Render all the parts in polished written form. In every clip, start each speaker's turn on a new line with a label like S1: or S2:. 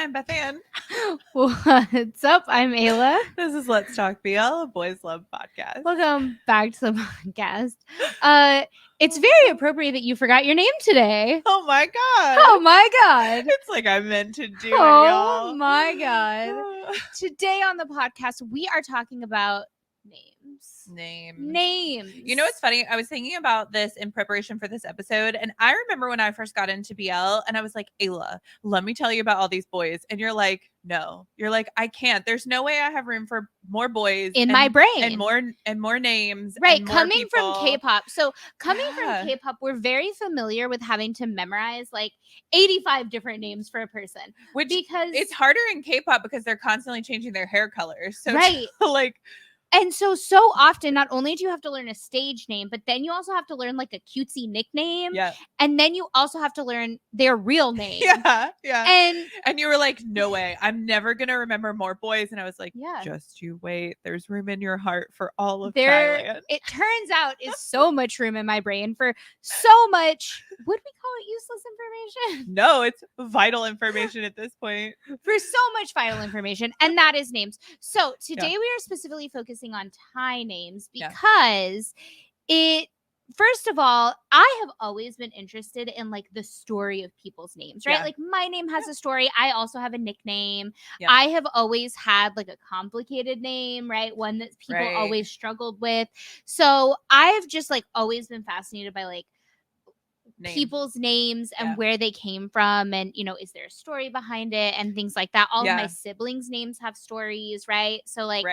S1: I'm Beth Ann.
S2: What's up? I'm Ayla.
S1: This is Let's Talk BL, a boys love podcast.
S2: Welcome back to the podcast. It's very appropriate that you forgot your name today.
S1: Oh my god.
S2: Oh my god.
S1: It's like I meant to do it,
S2: Oh
S1: y'all.
S2: my god. Today on the podcast, we are talking about names.
S1: You know what's funny? I was thinking about this in preparation for this episode, and I remember when I first got into BL, and I was like, Ayla, let me tell you about all these boys. And you're like, no. You're like, I can't. There's no way I have room for more boys
S2: in my brain.
S1: And more names.
S2: Right.
S1: And more
S2: coming
S1: people.
S2: From K-pop. So coming from K-pop, we're very familiar with having to memorize like 85 different names for a person.
S1: Because it's harder in K-pop because they're constantly changing their hair colors. So
S2: right.
S1: like
S2: and so often, not only do you have to learn a stage name, but then you also have to learn like a cutesy nickname.
S1: Yeah.
S2: And then you also have to learn their real name.
S1: Yeah. And you were like, no way. I'm never going to remember more boys. And I was like, just you wait. There's room in your heart for all of Thailand.
S2: It turns out is so much room in my brain for so much, would we call it useless information?
S1: No, it's vital information at this point.
S2: For so much vital information. And that is names. So today we are specifically focusing on Thai names because first of all, I have always been interested in like the story of people's names, right? Like my name has a story. I also have a nickname. I have always had like a complicated name, right? One that people always struggled with. So I've just like always been fascinated by like people's names and where they came from, and you know, is there a story behind it and things like that. All of my siblings' names have stories, right? So like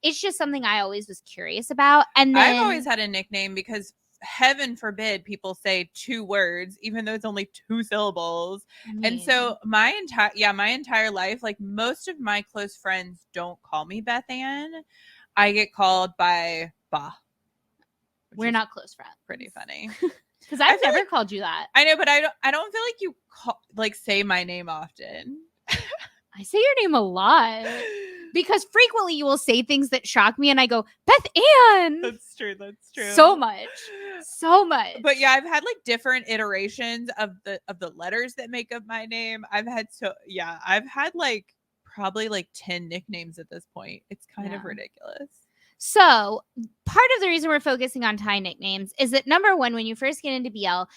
S2: it's just something I always was curious about. And then
S1: I've always had a nickname because heaven forbid people say two words even though it's only two syllables. And so my entire life, like most of my close friends don't call me Beth Ann. I get called by Ba.
S2: We're not close friends.
S1: Pretty funny.
S2: Because I've never called you that.
S1: I know, but I don't feel like you say my name often.
S2: I say your name a lot. Because frequently you will say things that shock me and I go, Beth Ann.
S1: That's true.
S2: So much.
S1: But yeah, I've had like different iterations of the letters that make up my name. I've had like probably like 10 nicknames at this point. It's kind of ridiculous.
S2: So part of the reason we're focusing on Thai nicknames is that number one, when you first get into BL,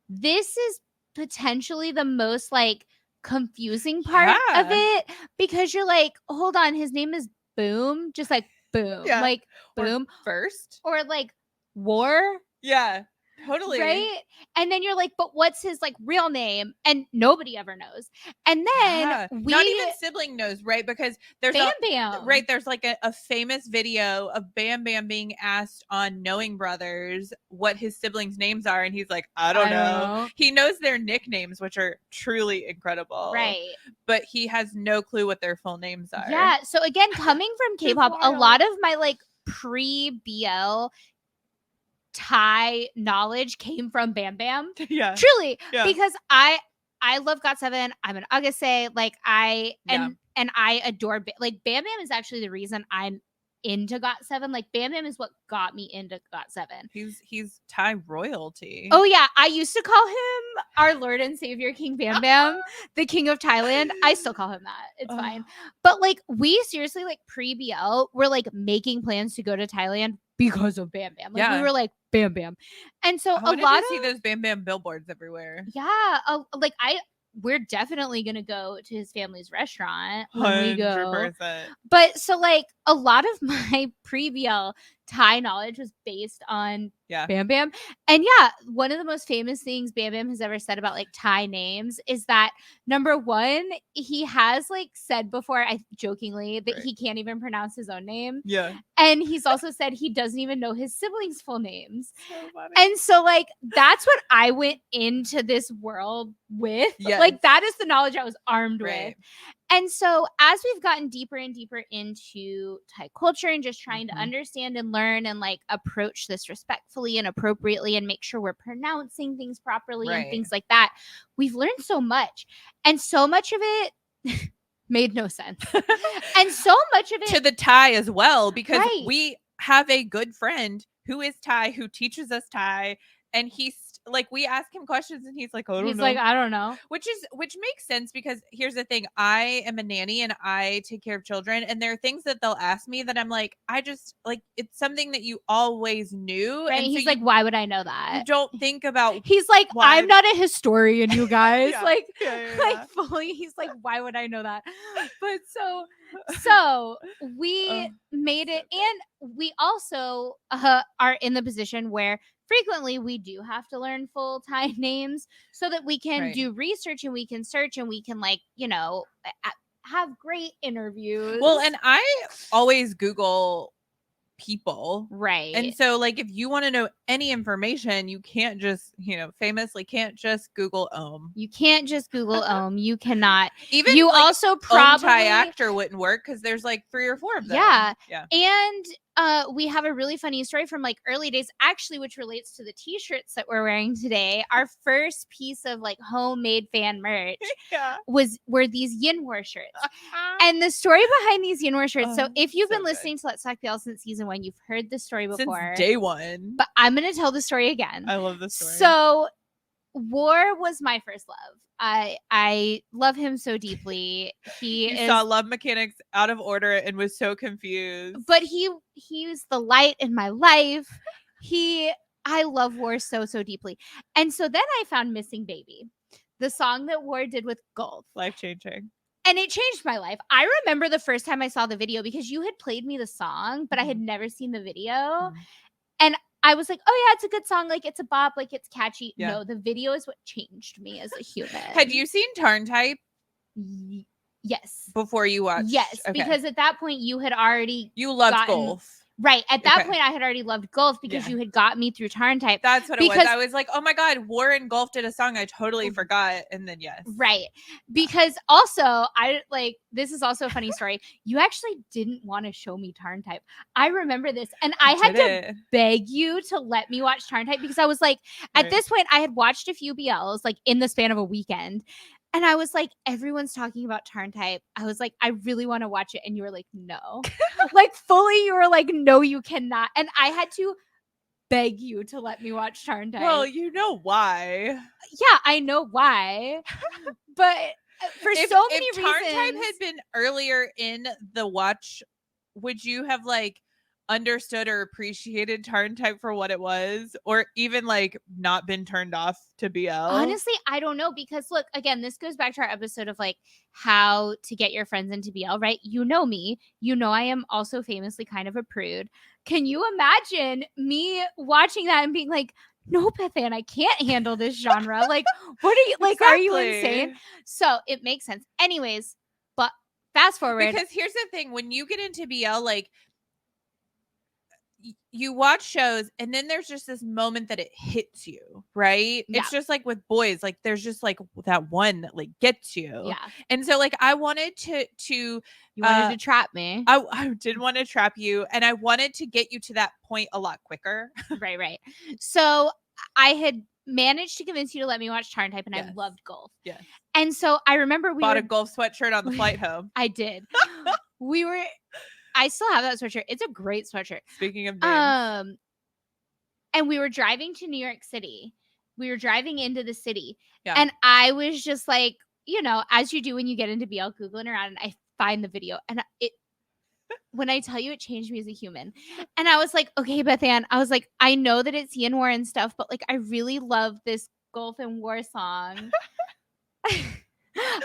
S2: this is potentially the most like confusing part of it, because you're like, hold on, his name is Boom, just like Boom, like Boom
S1: or First,
S2: or like War.
S1: Yeah. Totally.
S2: Right? And then you're like, but what's his like real name? And nobody ever knows. And then
S1: not even sibling knows, right? Because there's
S2: Bam Bam.
S1: Right. There's like a famous video of Bam Bam being asked on Knowing Brothers what his siblings' names are. And he's like, I don't know. He knows their nicknames, which are truly incredible.
S2: Right.
S1: But he has no clue what their full names are.
S2: Yeah. So again, coming from K-pop, a lot of my like pre-BL Thai knowledge came from Bam Bam.
S1: Yeah.
S2: Truly. Yeah. Because I love GOT7. I'm an Agase. Like and I adore like Bam Bam is actually the reason I'm into GOT7. Like Bam Bam is what got me into GOT7.
S1: He's Thai royalty.
S2: Oh yeah. I used to call him our Lord and Savior King Bam Bam, the King of Thailand. I still call him that. It's fine. But like we seriously like pre-BL were like making plans to go to Thailand because of Bam Bam. Like we were like Bam Bam. And so
S1: a lot of see those Bam Bam billboards everywhere.
S2: Yeah. We're definitely going to go to his family's restaurant when we go. But so like a lot of my pre-BL Thai knowledge was based on Bam Bam. And one of the most famous things Bam Bam has ever said about like Thai names is that number one, he has like said before, I jokingly, that he can't even pronounce his own name.
S1: Yeah.
S2: And he's also said he doesn't even know his siblings' full names.
S1: So funny.
S2: And so like that's what I went into this world with. Yes. Like that is the knowledge I was armed with. And so as we've gotten deeper and deeper into Thai culture and just trying to understand and learn and like approach this respectfully and appropriately and make sure we're pronouncing things properly and things like that, we've learned so much. And so much of it made no sense. And so much of it
S1: to the Thai as well, because we have a good friend who is Thai, who teaches us Thai, and he's like we ask him questions and he's like, I don't know.
S2: He's like, I don't know.
S1: Which makes sense because here's the thing. I am a nanny and I take care of children, and there are things that they'll ask me that I'm like, I just like, it's something that you always knew.
S2: Right.
S1: And
S2: he's
S1: so
S2: like, why would I know that?
S1: You don't think about.
S2: He's like,
S1: why.
S2: I'm not a historian, you guys.
S1: Yeah.
S2: Like,
S1: Yeah.
S2: like fully, he's like, why would I know that? But so we made it, and we also are in the position where frequently we do have to learn full Thai names so that we can do research and we can search and we can, like, you know, have great interviews.
S1: Well, and I always Google people,
S2: right?
S1: And so, like, if you want to know any information, you can't just, famously can't just Google Om.
S2: You can't just Google Om. You cannot.
S1: Even
S2: you
S1: like,
S2: also probably
S1: Thai actor wouldn't work because there's like 3 or 4 of them.
S2: Yeah.
S1: Yeah.
S2: And we have a really funny story from like early days, actually, which relates to the t-shirts that we're wearing today. Our first piece of like homemade fan merch were these Yin War shirts. And the story behind these Yin War shirts. So if you've been listening to Let's Talk BL since season 1, you've heard this story before.
S1: Since day 1.
S2: But I'm going to tell the story again.
S1: I love the story.
S2: So War was my first love. I love him so deeply. He
S1: saw Love Mechanics out of order and was so confused.
S2: But he's the light in my life. I love War so deeply. And so then I found Missing Baby, the song that War did with Gulf.
S1: Life-changing.
S2: And it changed my life. I remember the first time I saw the video because you had played me the song, but I had never seen the video. And I was like, oh yeah, it's a good song. Like, it's a bop. Like, it's catchy. Yeah. No, the video is what changed me as a human.
S1: Had you seen Tarntype?
S2: Yes.
S1: Before you watched?
S2: Yes, okay. Because at that point you had already
S1: loved Gulf.
S2: Right. At that point I had already loved Gulf because you had got me through Tarntype.
S1: That's what it was. I was like, oh my God, War and Gulf did a song. I totally forgot. And then yes.
S2: Right. Because also this is also a funny story. You actually didn't want to show me Tarntype. I remember this. And I had to beg you to let me watch Tarntype because I was like, at this point I had watched a few BLs like in the span of a weekend. And I was like, everyone's talking about Tarntype. I was like, I really want to watch it. And you were like, no. Like, fully, you were like, no, you cannot. And I had to beg you to let me watch Tarntype.
S1: Well, you know why.
S2: Yeah, I know why. But for so many reasons. If
S1: Tarntype had been earlier in the watch, would you have like understood or appreciated Tarntype for what it was, or even like not been turned off to BL?
S2: Honestly, I don't know, because look, again, this goes back to our episode of like how to get your friends into BL, right? You know me, you know I am also famously kind of a prude. Can you imagine me watching that and being like, no, Bethan, I can't handle this genre. Like, what are you like? Exactly. Are you insane? So it makes sense. Anyways, but fast forward.
S1: Because here's the thing, when you get into BL, like, you watch shows and then there's just this moment that it hits you, right? Yeah. It's just like with boys, like there's just like that one that like gets you.
S2: Yeah.
S1: And so like I wanted to
S2: you wanted to trap me.
S1: I did want to trap you, and I wanted to get you to that point a lot quicker.
S2: Right. So I had managed to convince you to let me watch Tarntype, and I loved Gulf.
S1: Yes.
S2: And so I remember we
S1: bought a Gulf sweatshirt on the flight home.
S2: I did. I still have that sweatshirt. It's a great sweatshirt.
S1: Speaking of names.
S2: And we were driving to New York City. We were driving into the city. Yeah. And I was just like, you know, as you do when you get into BL, Googling around, and I find the video. And when I tell you, it changed me as a human. And I was like, okay, Bethan, I was like, I know that it's Yin War and stuff, but like, I really love this Gulf and War song.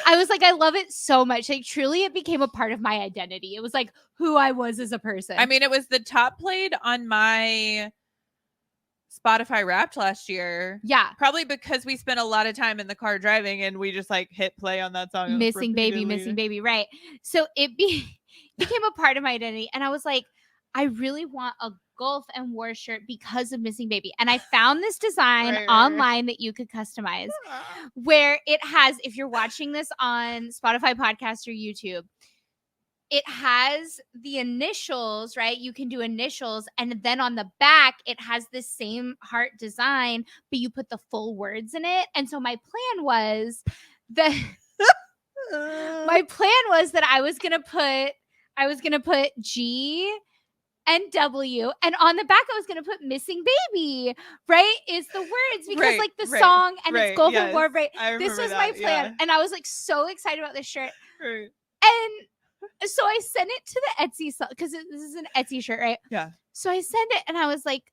S2: I was like, I love it so much. Like, truly, it became a part of my identity. It was like who I was as a person.
S1: I mean, it was the top played on my Spotify Wrapped last year.
S2: Yeah.
S1: Probably because we spent a lot of time in the car driving and we just like hit play on that song.
S2: Missing Baby. Right. So it became a part of my identity. And I was like, I really want a Gulf and War shirt because of Missing Baby. And I found this design online that you could customize where it has, if you're watching this on Spotify podcast or YouTube, it has the initials, right? You can do initials. And then on the back, it has the same heart design, but you put the full words in it. And so my plan was that I was going to put G and W. And on the back, I was going to put missing baby, right? Is the words because like the song and it's Gulf and War, right? This was my plan. Yeah. And I was like so excited about this shirt. Right. And so I sent it to the Etsy because this is an Etsy shirt, right?
S1: Yeah.
S2: So I sent it and I was like,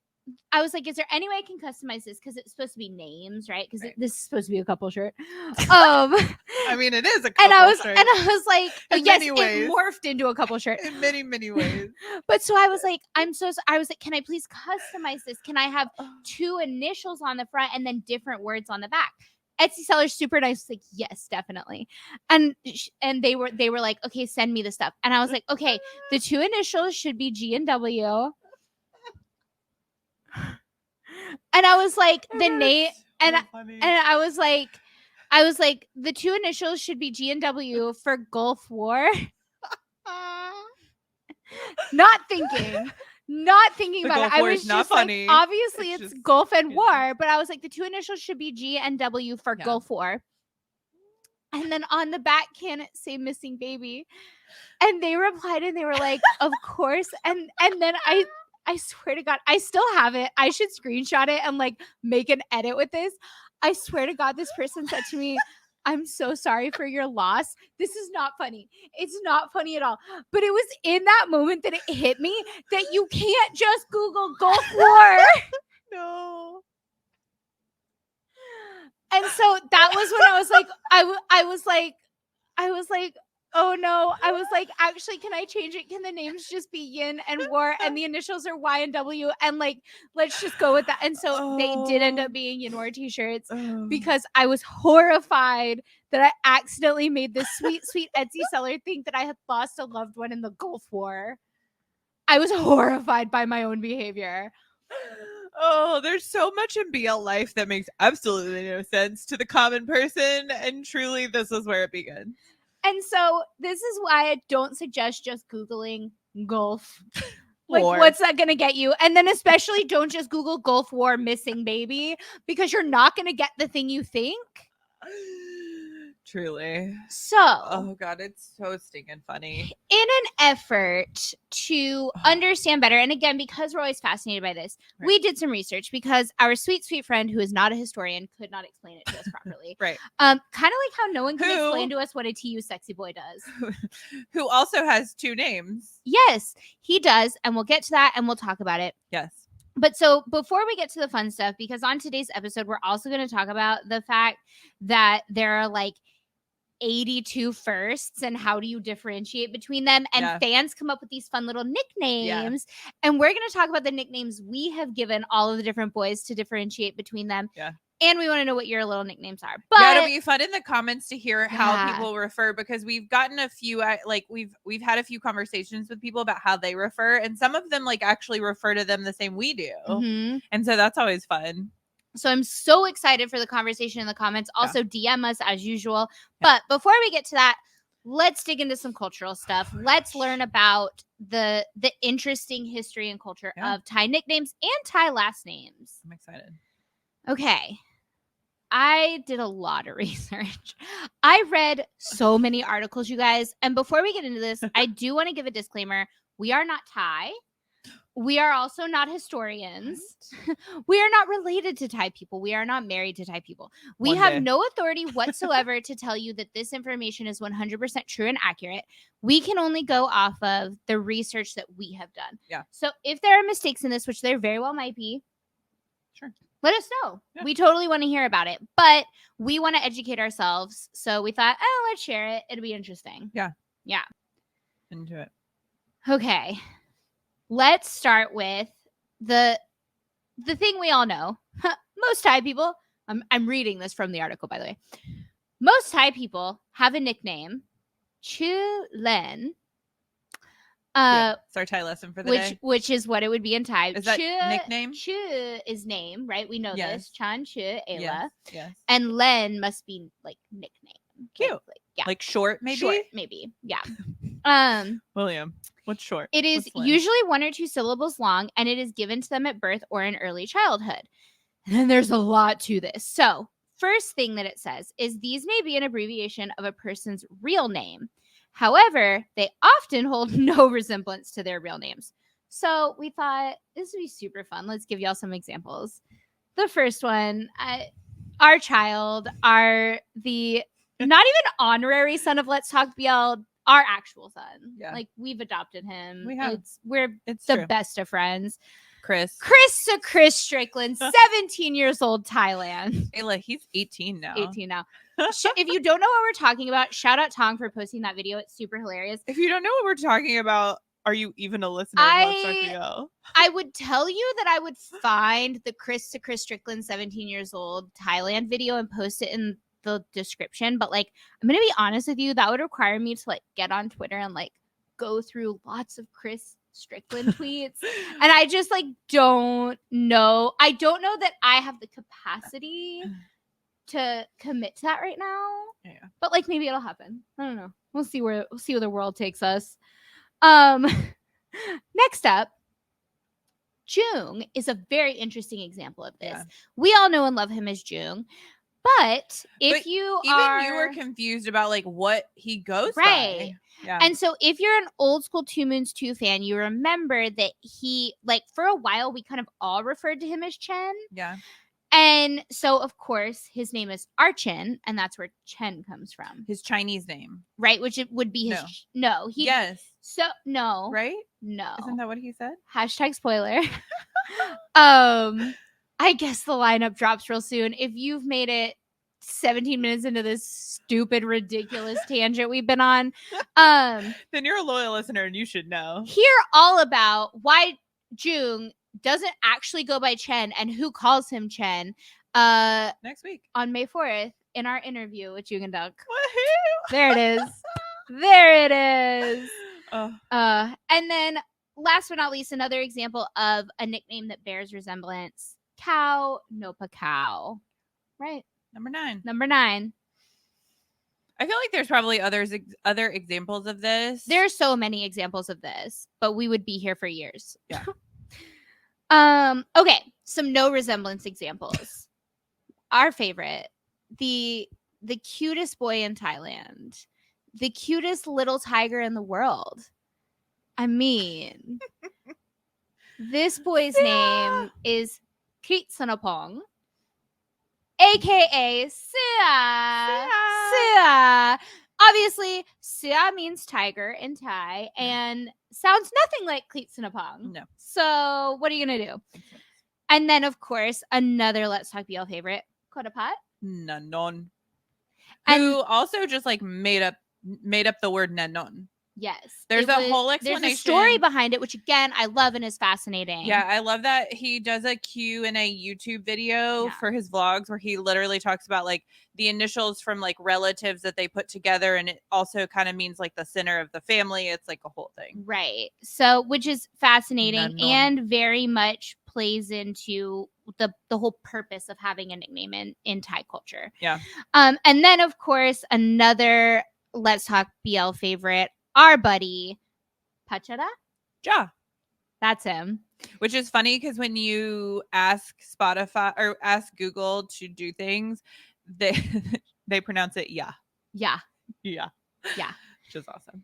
S2: is there any way I can customize this? Because it's supposed to be names, right? Because this is supposed to be a couple shirt.
S1: I mean, it is a couple shirt.
S2: And I was like, yes, it morphed into a couple shirt.
S1: In many, many ways.
S2: But so I was like, I was like, can I please customize this? Can I have 2 initials on the front and then different words on the back? Etsy seller's super nice. Like, yes, definitely. And they were like, okay, send me the stuff. And I was like, okay, the 2 initials should be G and W. And I was like, the name, and I was like, the 2 initials should be G and W for Gulf War. Not thinking about it. I was just funny. Like, obviously it's Gulf and War, but I was like, the 2 initials should be G and W for Gulf War. And then on the back, can it say missing baby? And they replied and they were like, of course. And then I swear to God, I still have it. I should screenshot it and like make an edit with this. I swear to God, this person said to me, I'm so sorry for your loss. This is not funny. It's not funny at all. But it was in that moment that it hit me that you can't just Google Gulf War.
S1: No.
S2: And so that was when I was like, I was like, oh no. I was like, actually, can I change it? Can the names just be Yin and War and the initials are Y and W? And like, let's just go with that. And so they did end up being Yin War t-shirts because I was horrified that I accidentally made this sweet, sweet Etsy seller think that I had lost a loved one in the Gulf War. I was horrified by my own behavior.
S1: Oh, there's so much in BL life that makes absolutely no sense to the common person. And truly, this is where it begins.
S2: And so this is why I don't suggest just Googling Gulf. Like, what's that going to get you? And then especially don't just Google Gulf War missing baby because you're not going to get the thing you think.
S1: Truly.
S2: So.
S1: Oh, God, it's so stinking funny.
S2: In an effort to understand better, and again, because we're always fascinated by this, we did some research because our sweet, sweet friend who is not a historian could not explain it to us properly.
S1: Right.
S2: Kind of like how no one can explain to us what a TU sexy boy does.
S1: Who also has 2 names.
S2: Yes, he does. And we'll get to that and we'll talk about it.
S1: Yes.
S2: But so before we get to the fun stuff, because on today's episode, we're also going to talk about the fact that there are like 82 firsts and how do you differentiate between them, and fans come up with these fun little nicknames, and we're going to talk about the nicknames we have given all of the different boys to differentiate between them, and we want to know what your little nicknames are. But
S1: it'll be fun in the comments to hear how people refer, because we've gotten a few like we've had a few conversations with people about how they refer, and some of them like actually refer to them the same we do, and so that's always fun.
S2: So I'm so excited for the conversation in the comments. Also, DM us as usual. But before we get to that, let's dig into some cultural stuff. Let's learn about the interesting history and culture of Thai nicknames and Thai last names.
S1: I'm excited.
S2: Okay. I did a lot of research. I read so many articles, you guys. And before we get into this, I do want to give a disclaimer. We are not Thai. We are also not historians. We are not related to Thai people. We are not married to Thai people. We have no authority whatsoever to tell you that this information is 100% true and accurate. We can only go off of the research that we have done.
S1: Yeah.
S2: So if there are mistakes in this, which there very well might be,
S1: sure,
S2: let us know. Yeah. We totally want to hear about it. But we want to educate ourselves. So we thought, let's share it. It'll be interesting.
S1: Yeah.
S2: Yeah.
S1: Into it.
S2: Okay. Let's start with the thing we all know. Most Thai people, I'm reading this from the article, by the way. Most Thai people have a nickname, Chu Len.
S1: It's our Thai lesson for the day.
S2: Which is what it would be in Thai.
S1: Is that nickname?
S2: Chu is name, right? We know this. Chan Chu Ayla.
S1: Yes.
S2: And Len must be like nickname.
S1: Cute. Like short, maybe?
S2: Short, maybe. Yeah.
S1: William. What's short?
S2: It is usually 1 or 2 syllables long, and it is given to them at birth or in early childhood. And then there's a lot to this. So, first thing that it says is these may be an abbreviation of a person's real name. However, they often hold no resemblance to their real names. So we thought this would be super fun. Let's give y'all some examples. The first one, our child, the not even honorary son of Let's Talk BL, our actual son.
S1: Yeah.
S2: Like, we've adopted him.
S1: It's
S2: the
S1: true.
S2: best of friends.
S1: Chris
S2: Strickland, 17 years old, Thailand.
S1: Ayla, he's 18 now.
S2: 18 now. If you don't know what we're talking about, shout out Tong for posting that video. It's super hilarious.
S1: If you don't know what we're talking about, are you even a listener of Let's Talk BL?
S2: I would tell you that I would find the Chris Strickland 17 years old Thailand video and post it in the description. But like, I'm going to be honest with you, that would require me to like get on Twitter and like go through lots of Chris Strickland tweets. And I just like don't know. I don't know that I have the capacity to commit to that right now.
S1: Yeah.
S2: But like, maybe it'll happen. I don't know. We'll see where the world takes us. Next up, Joong is a very interesting example of this. Yeah. We all know and love him as Joong, but you
S1: were confused about like what he goes by.
S2: Yeah. And so if you're an old school 2 Moons 2 fan, you remember that he, like, for a while we kind of all referred to him as Chen.
S1: Yeah.
S2: And so, of course, his name is Archen, and that's where Chen comes from.
S1: His Chinese name.
S2: Right, which it would be his... No.
S1: Yes.
S2: So, no.
S1: Right?
S2: No.
S1: Isn't that what he said?
S2: # spoiler. I guess the lineup drops real soon. If you've made it 17 minutes into this stupid, ridiculous tangent we've been on,
S1: then you're a loyal listener and you should know.
S2: Hear all about why Joong doesn't actually go by Chen and who calls him Chen
S1: next week
S2: on May 4th in our interview with Joong and Dunk.
S1: Woohoo!
S2: There it is. And then last but not least, another example of a nickname that bears resemblance. Cow Nopa Cow. Right.
S1: Number 9. I feel like there's probably other examples of this.
S2: There's so many examples of this, but we would be here for years.
S1: Yeah.
S2: Okay, some no resemblance examples. Our favorite, the cutest boy in Thailand, the cutest little tiger in the world. I mean, this boy's name is Kritsanapong, aka Sia. Obviously, Sia means tiger in Thai and sounds nothing like Kritsanapong.
S1: No.
S2: So what are you gonna do? And then, of course, another Let's Talk BL favorite, Kodapat.
S1: Nanon. Who also just like made up the word nanon.
S2: Yes.
S1: There's a whole explanation.
S2: There's a story behind it, which again, I love and is fascinating.
S1: Yeah, I love that he does a Q&A YouTube video for his vlogs where he literally talks about like the initials from like relatives that they put together. And it also kind of means like the center of the family. It's like a whole thing.
S2: Right. So, which is fascinating and very much plays into the whole purpose of having a nickname in Thai culture.
S1: Yeah.
S2: And then, of course, another Let's Talk BL favorite, our buddy, Pachara?
S1: Ja.
S2: That's him.
S1: Which is funny because when you ask Spotify or ask Google to do things, they pronounce it yeah.
S2: Yeah.
S1: Yeah.
S2: Yeah.
S1: Which is awesome.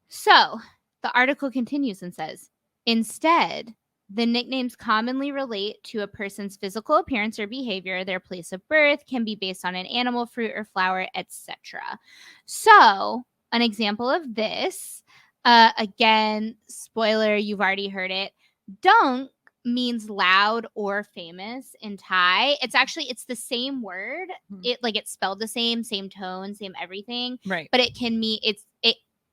S2: So the article continues and says, instead, the nicknames commonly relate to a person's physical appearance or behavior. Their place of birth can be based on an animal, fruit, or flower, etc. So an example of this, again, spoiler, you've already heard it. Dunk means loud or famous in Thai. It's the same word. It's spelled the same tone, same everything.
S1: Right.
S2: But it can mean it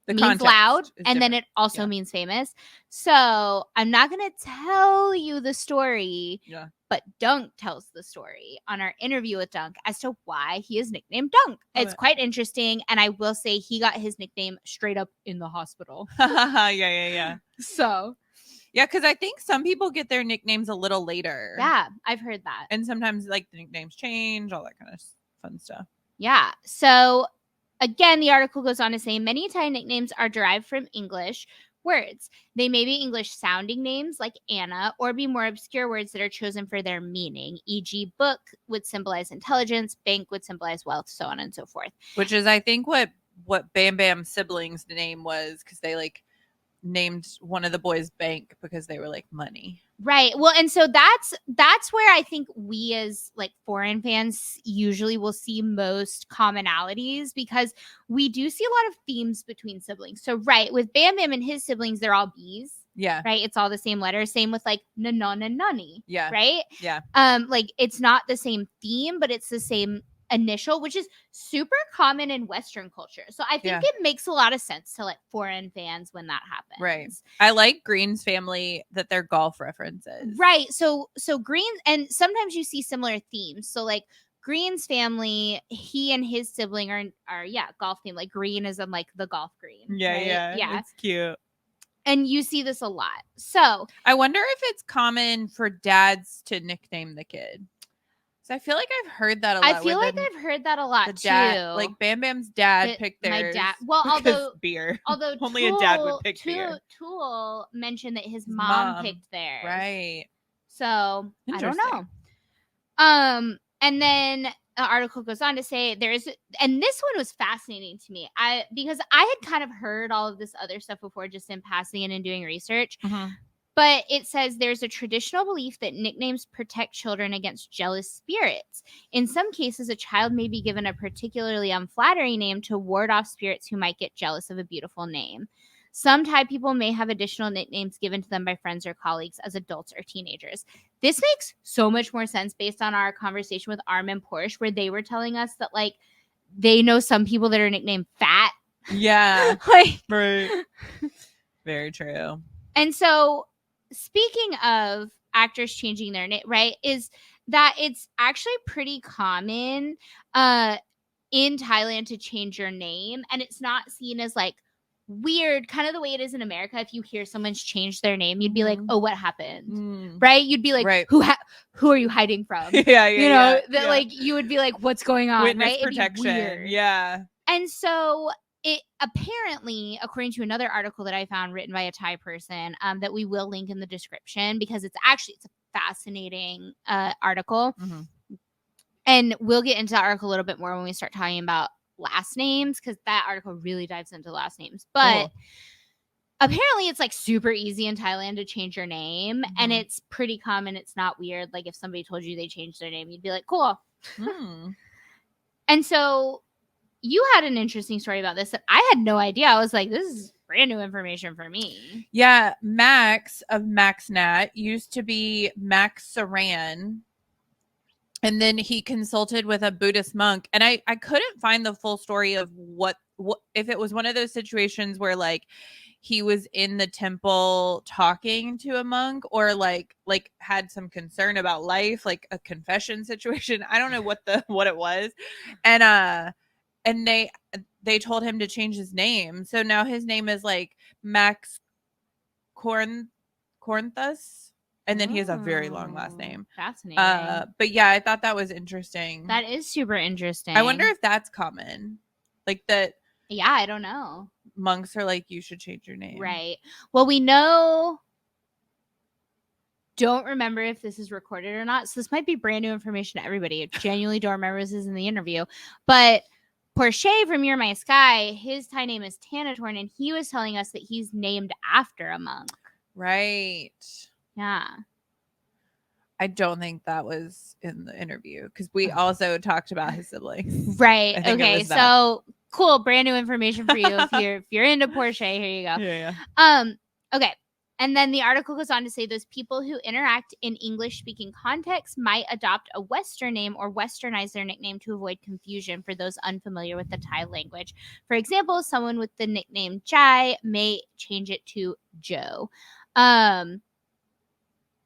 S1: the
S2: means loud and
S1: different.
S2: Then it also means famous. So I'm not going to tell you the story.
S1: Yeah.
S2: But Dunk tells the story on our interview with Dunk as to why he is nicknamed Dunk. It's quite interesting. And I will say he got his nickname straight up in the hospital.
S1: Yeah.
S2: So.
S1: Yeah, because I think some people get their nicknames a little later.
S2: Yeah, I've heard that.
S1: And sometimes like the nicknames change, all that kind of fun stuff.
S2: Yeah. So again, the article goes on to say many Thai nicknames are derived from English words. They may be English sounding names like Anna or be more obscure words that are chosen for their meaning, e.g. book would symbolize intelligence, bank would symbolize wealth, so on and so forth.
S1: Which is, I think, what Bam Bam's siblings' name was, because they like named one of the boys Bank because they were like money.
S2: Right. Well, and so that's where I think we as like foreign fans usually will see most commonalities, because we do see a lot of themes between siblings. So right, with Bam Bam and his siblings, they're all B's.
S1: Yeah.
S2: Right. It's all the same letter. Same with like Nanon and Nunny.
S1: Yeah.
S2: Right.
S1: Yeah.
S2: Like it's not the same theme, but it's the same initial, which is super common in Western culture. So I think it makes a lot of sense to like foreign fans when that happens.
S1: Right. I like Green's family that they're golf references.
S2: Right. So Green, and sometimes you see similar themes. So like Green's family, he and his sibling are golf theme. Like Green is in like the golf green.
S1: Yeah,
S2: right?
S1: yeah. It's cute.
S2: And you see this a lot. So
S1: I wonder if it's common for dads to nickname the kid. I feel like I've heard that a lot.
S2: I feel like I've heard that a lot too.
S1: Like Bam Bam's dad picked theirs.
S2: My dad. Well, although
S1: beer.
S2: Although
S1: only a dad would pick beer.
S2: Tool mentioned that his mom picked theirs.
S1: Right.
S2: So I don't know. And then the article goes on to say and this one was fascinating to me. Because I had kind of heard all of this other stuff before, just in passing and in doing research.
S1: Mm-hmm.
S2: But it says there's a traditional belief that nicknames protect children against jealous spirits. In some cases, a child may be given a particularly unflattering name to ward off spirits who might get jealous of a beautiful name. Some Thai people may have additional nicknames given to them by friends or colleagues as adults or teenagers. This makes so much more sense based on our conversation with Arm and Porsche, where they were telling us that like they know some people that are nicknamed Fat.
S1: Yeah.
S2: Like,
S1: right. Very true.
S2: And so, speaking of actors changing their name, right, is that it's actually pretty common in Thailand to change your name, and it's not seen as like weird, kind of the way it is in America. If you hear someone's changed their name, you'd be like, oh, what happened? Right? You'd be like, who are you hiding from? Like you would be like, what's going on?
S1: Witness
S2: right?
S1: protection. Yeah.
S2: And so it apparently, according to another article that I found written by a Thai person, that we will link in the description, because it's a fascinating article.
S1: Mm-hmm.
S2: And we'll get into the article a little bit more when we start talking about last names, because that article really dives into last names. But apparently it's like super easy in Thailand to change your name, and it's pretty common. It's not weird. Like if somebody told you they changed their name, you'd be like, cool. And so you had an interesting story about this that I had no idea. I was like, this is brand new information for me.
S1: Yeah. Max of MaxNat used to be Max Saran. And then he consulted with a Buddhist monk. And I couldn't find the full story of what if it was one of those situations where like he was in the temple talking to a monk, or like had some concern about life, like a confession situation. I don't know what it was. And they told him to change his name. So now his name is like Max Cornthus. And then he has a very long last name.
S2: Fascinating.
S1: But yeah, I thought that was interesting.
S2: That is super interesting.
S1: I wonder if that's common. Like that.
S2: Yeah, I don't know.
S1: Monks are like, you should change your name.
S2: Right. Well, we know. Don't remember if this is recorded or not. So this might be brand new information to everybody. I genuinely don't remember if this is in the interview. But Porsche from You're My Sky, his Thai name is Thanatorn, and he was telling us that he's named after a monk.
S1: Right.
S2: Yeah.
S1: I don't think that was in the interview, because we also talked about his siblings.
S2: Right. Okay. So cool. Brand new information for you. if you're into Porsche, here you go.
S1: Yeah.
S2: Okay. And then the article goes on to say those people who interact in English-speaking contexts might adopt a Western name or Westernize their nickname to avoid confusion for those unfamiliar with the Thai language. For example, someone with the nickname Jai may change it to Joe.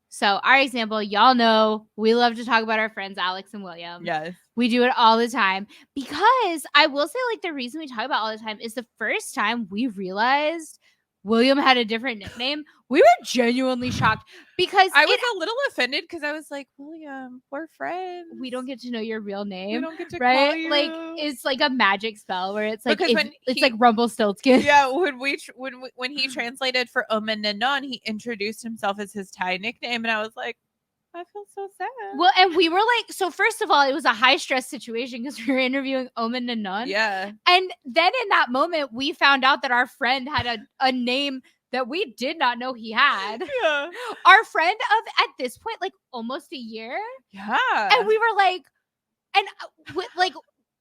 S2: So our example, y'all know we love to talk about our friends Alex and William.
S1: Yes.
S2: We do it all the time, because I will say, like, the reason we talk about it all the time is the first time we realized William had a different nickname, we were genuinely shocked, because
S1: I was a little offended, because I was like, William, we're friends.
S2: We don't get to know your real name.
S1: We don't get to
S2: right?
S1: call you.
S2: Like, it's like a magic spell where it's like it's like Rumpelstiltskin.
S1: Yeah, when he translated for Omen Nanon, he introduced himself as his Thai nickname, and I was like, I feel so sad.
S2: Well, and we were like, so first of all, it was a high stress situation because we were interviewing Omen Nanon.
S1: Yeah.
S2: And then in that moment, we found out that our friend had a name that we did not know he had.
S1: Yeah.
S2: Our friend of, at this point, like almost a year.
S1: Yeah.
S2: And we were like, and like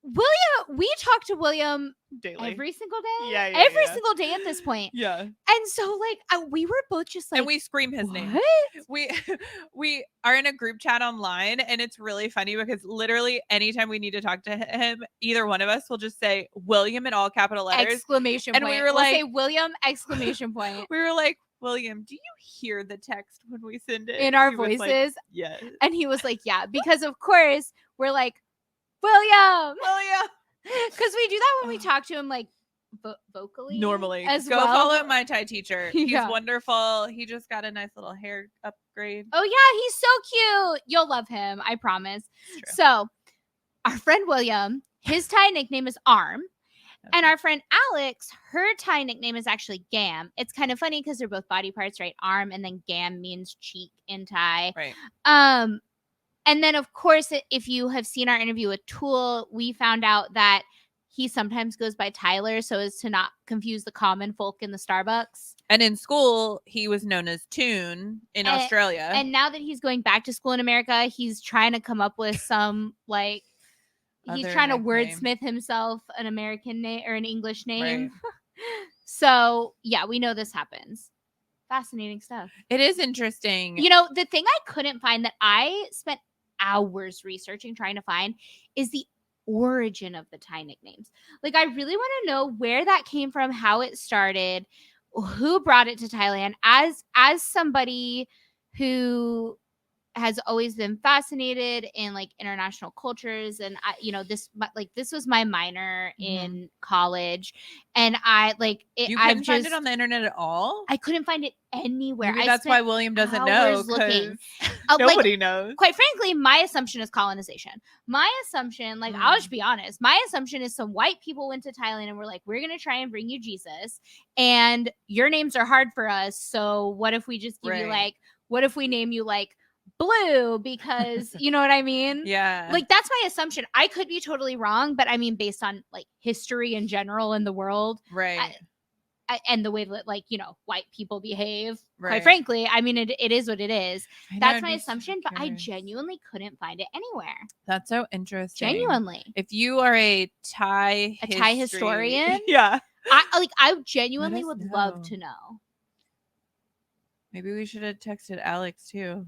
S2: William, we talked to William
S1: daily.
S2: every single day.
S1: Yeah,
S2: every single day at this point.
S1: Yeah.
S2: And so like we were both just like,
S1: and we scream his name. We are in a group chat online, and it's really funny because literally anytime we need to talk to him, either one of us will just say William in all capital letters.
S2: Exclamation
S1: and
S2: point.
S1: we were like,
S2: say William exclamation point.
S1: We were like, William, do you hear the text when we send it?
S2: In our voices?
S1: Like, yes.
S2: And he was like, yeah, because of course we're like, William. Because we do that when we talk to him like vocally.
S1: Normally.
S2: As
S1: Go
S2: well.
S1: Follow my Thai teacher. He's
S2: Yeah.
S1: wonderful. He just got a nice little hair upgrade.
S2: Oh yeah, he's so cute. You'll love him, I promise. So our friend William, his Thai nickname is Arm. Okay. And our friend Alex, her Thai nickname is actually Gam. It's kind of funny because they're both body parts, right? Arm, and then Gam means cheek in Thai.
S1: Right.
S2: And then, of course, if you have seen our interview with Tool, we found out that he sometimes goes by Tyler so as to not confuse the common folk in the Starbucks.
S1: And in school, he was known as Toon in Australia.
S2: And now that he's going back to school in America, he's trying to come up with some, like, he's trying to wordsmith himself an American name or an English name. Right. So, yeah, we know this happens. Fascinating stuff.
S1: It is interesting.
S2: You know, the thing I couldn't find that I spent hours researching trying to find is the origin of the Thai nicknames. Like, I really want to know where that came from, how it started, who brought it to Thailand. As somebody who has always been fascinated in like international cultures, and I, you know, this was my minor in college, and I like it.
S1: You couldn't find it on the internet at all?
S2: I couldn't find it anywhere.
S1: Maybe that's why William doesn't know.
S2: Looking.
S1: Nobody knows.
S2: Quite frankly, my assumption is colonization. My assumption, like, I'll just be honest, my assumption is some white people went to Thailand and were like, we're going to try and bring you Jesus, and your names are hard for us, so what if we just give you like, what if we name you like Blue, because you know what I mean?
S1: Yeah.
S2: Like, that's my assumption. I could be totally wrong, but I mean, based on like history in general in the world.
S1: Right.
S2: And the way that, like, you know, white people behave, quite frankly, I mean, it is what it is. That's my assumption, but I genuinely couldn't find it anywhere.
S1: That's so interesting.
S2: Genuinely.
S1: If you are a Thai
S2: historian,
S1: yeah,
S2: I genuinely would love to know.
S1: Maybe we should have texted Alex too.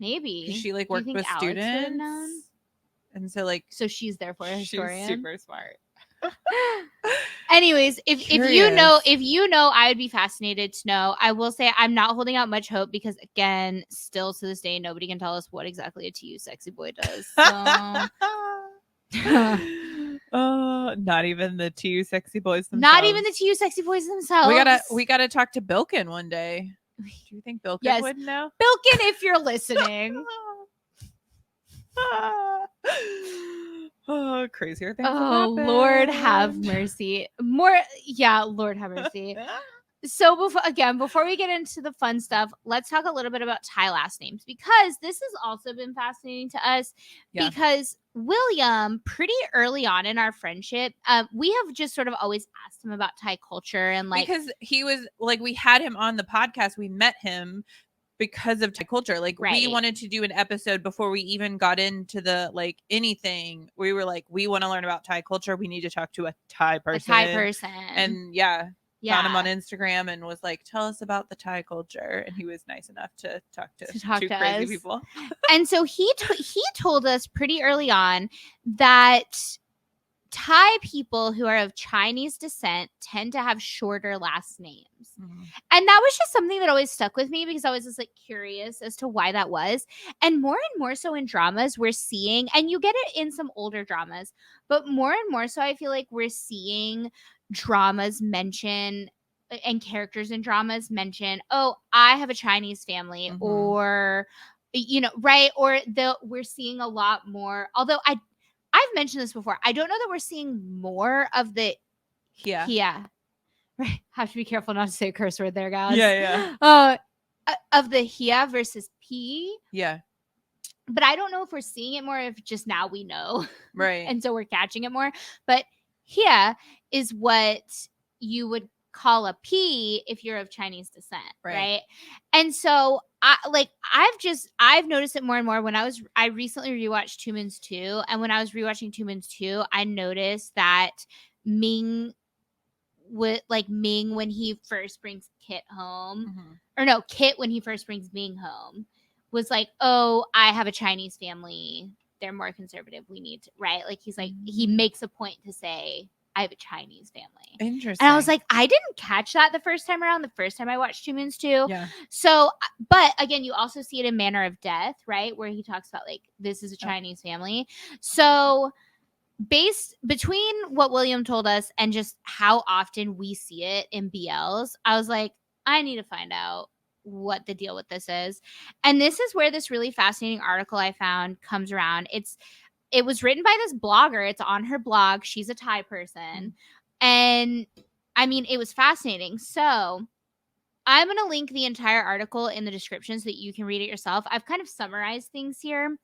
S2: Maybe
S1: she like worked with
S2: Alex
S1: students, and so
S2: she's therefore a historian.
S1: She's super smart.
S2: Anyways, if you know, I would be fascinated to know. I will say I'm not holding out much hope because, again, still to this day, nobody can tell us what exactly a TU sexy boy does. So.
S1: Not even the TU sexy boys themselves.
S2: Not even the TU sexy boys themselves.
S1: We gotta talk to Bilkin one day. Do you think Bilkin would know?
S2: Bilkin, if you're listening.
S1: Oh, crazier things.
S2: Oh, Lord have mercy. Lord have mercy. So before we get into the fun stuff, let's talk a little bit about Thai last names, because this has also been fascinating to us. Yeah. Because William, pretty early on in our friendship, we have just sort of always asked him about Thai culture, and like,
S1: because he was like, we had him on the podcast, we met him because of Thai culture. Like, we wanted to do an episode before we even got into the like anything. We were like, we want to learn about Thai culture. We need to talk to a Thai person. And found him on Instagram and was like, tell us about the Thai culture. And he was nice enough to talk to two crazy people.
S2: And so he told us pretty early on that Thai people who are of Chinese descent tend to have shorter last names. Mm-hmm. And that was just something that always stuck with me, because I was just like curious as to why that was. And more so in dramas, we're seeing, and you get it in some older dramas, but more and more so I feel like we're seeing dramas mention, and characters in dramas mention, oh, I have a Chinese family, mm-hmm. or, you know, right? Or we're seeing a lot more, although I've mentioned this before, I don't know that we're seeing more of the right? Have to be careful not to say a curse word there, guys. Of the hia versus p.
S1: Yeah.
S2: But I don't know if we're seeing it more, if just now we know.
S1: Right.
S2: And so we're catching it more. But hia is what you would call a P if you're of Chinese descent, right? And so I've noticed it more and more when I recently rewatched Two Min's 2, and when I was rewatching Two Min's 2, I noticed that Ming when he first brings Kit home, or no, Kit when he first brings Ming home, was like, oh, I have a Chinese family. They're more conservative. We need to, right? Like he's like, he makes a point to say, I have a Chinese family.
S1: Interesting.
S2: And I was like, I didn't catch that the first time around, the first time I watched Two Min's 2.
S1: Yeah.
S2: So, but again, you also see it in Manner of Death, right? Where he talks about like, this is a Chinese family. So between what William told us and just how often we see it in BLs, I was like, I need to find out what the deal with this is. And this is where this really fascinating article I found comes around. It was written by this blogger. It's on her blog. She's a Thai person. And I mean, it was fascinating. So I'm going to link the entire article in the description so that you can read it yourself. I've kind of summarized things here.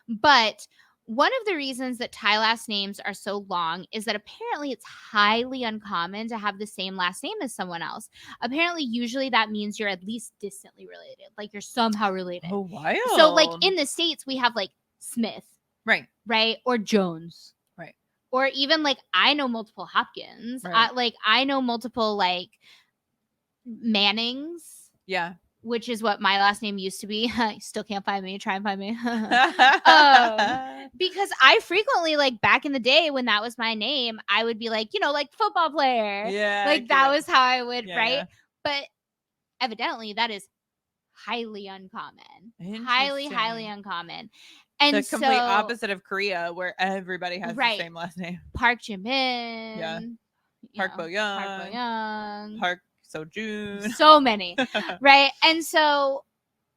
S2: But one of the reasons that Thai last names are so long is that apparently it's highly uncommon to have the same last name as someone else. Apparently, usually that means you're at least distantly related, like you're somehow related.
S1: Oh, wild.
S2: So, like in the States, we have like Smith,
S1: right,
S2: or Jones,
S1: right,
S2: or even like I know multiple Hopkins,
S1: right.
S2: I know multiple like Mannings.
S1: Yeah.
S2: Which is what my last name used to be. Still can't find me. Try and find me. Because I frequently, like back in the day when that was my name, I would be like, like football player.
S1: Yeah.
S2: Like that was how I would, right?
S1: Yeah.
S2: But evidently that is highly uncommon. Highly, highly uncommon. And
S1: the complete opposite of Korea, where everybody has the same last name.
S2: Park Jimin.
S1: Yeah. Park Bo-young. Park Seo-joon.
S2: So many. Right. And so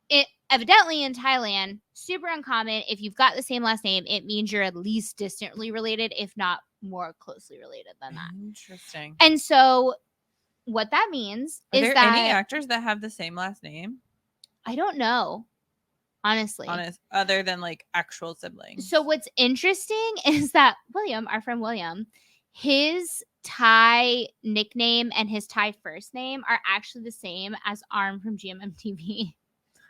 S2: it evidently in Thailand, super uncommon. If you've got the same last name, it means you're at least distantly related, if not more closely related than that.
S1: Interesting.
S2: And so what that means
S1: is
S2: there
S1: that any actors that have the same last name?
S2: I don't know. Honestly.
S1: Other than like actual siblings.
S2: So what's interesting is that William, our friend William, his Thai nickname and his Thai first name are actually the same as Arm from GMMTV.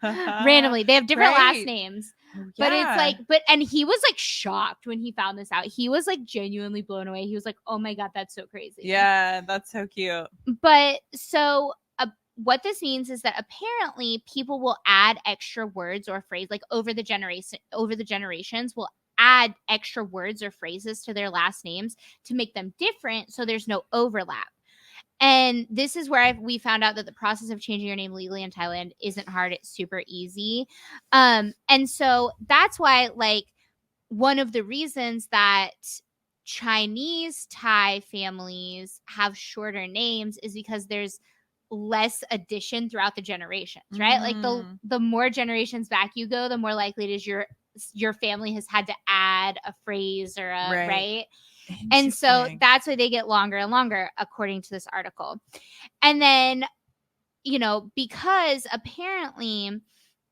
S2: Randomly. They have different last names. But it's like, and he was like shocked when he found this out. He was like genuinely blown away. He was like, oh my God, that's so crazy.
S1: Yeah, that's so cute.
S2: But so what this means is that apparently people will add extra words or phrase, like over the generations will add extra words or phrases to their last names to make them different so there's no overlap. And this is where we found out that the process of changing your name legally in Thailand isn't hard. It's super easy. And so that's why, like, one of the reasons that Chinese Thai families have shorter names is because there's less addition throughout the generations, right? Like the more generations back you go, the more likely it is your family has had to add a phrase or a right. And so that's why they get longer and longer, according to this article. And then, because apparently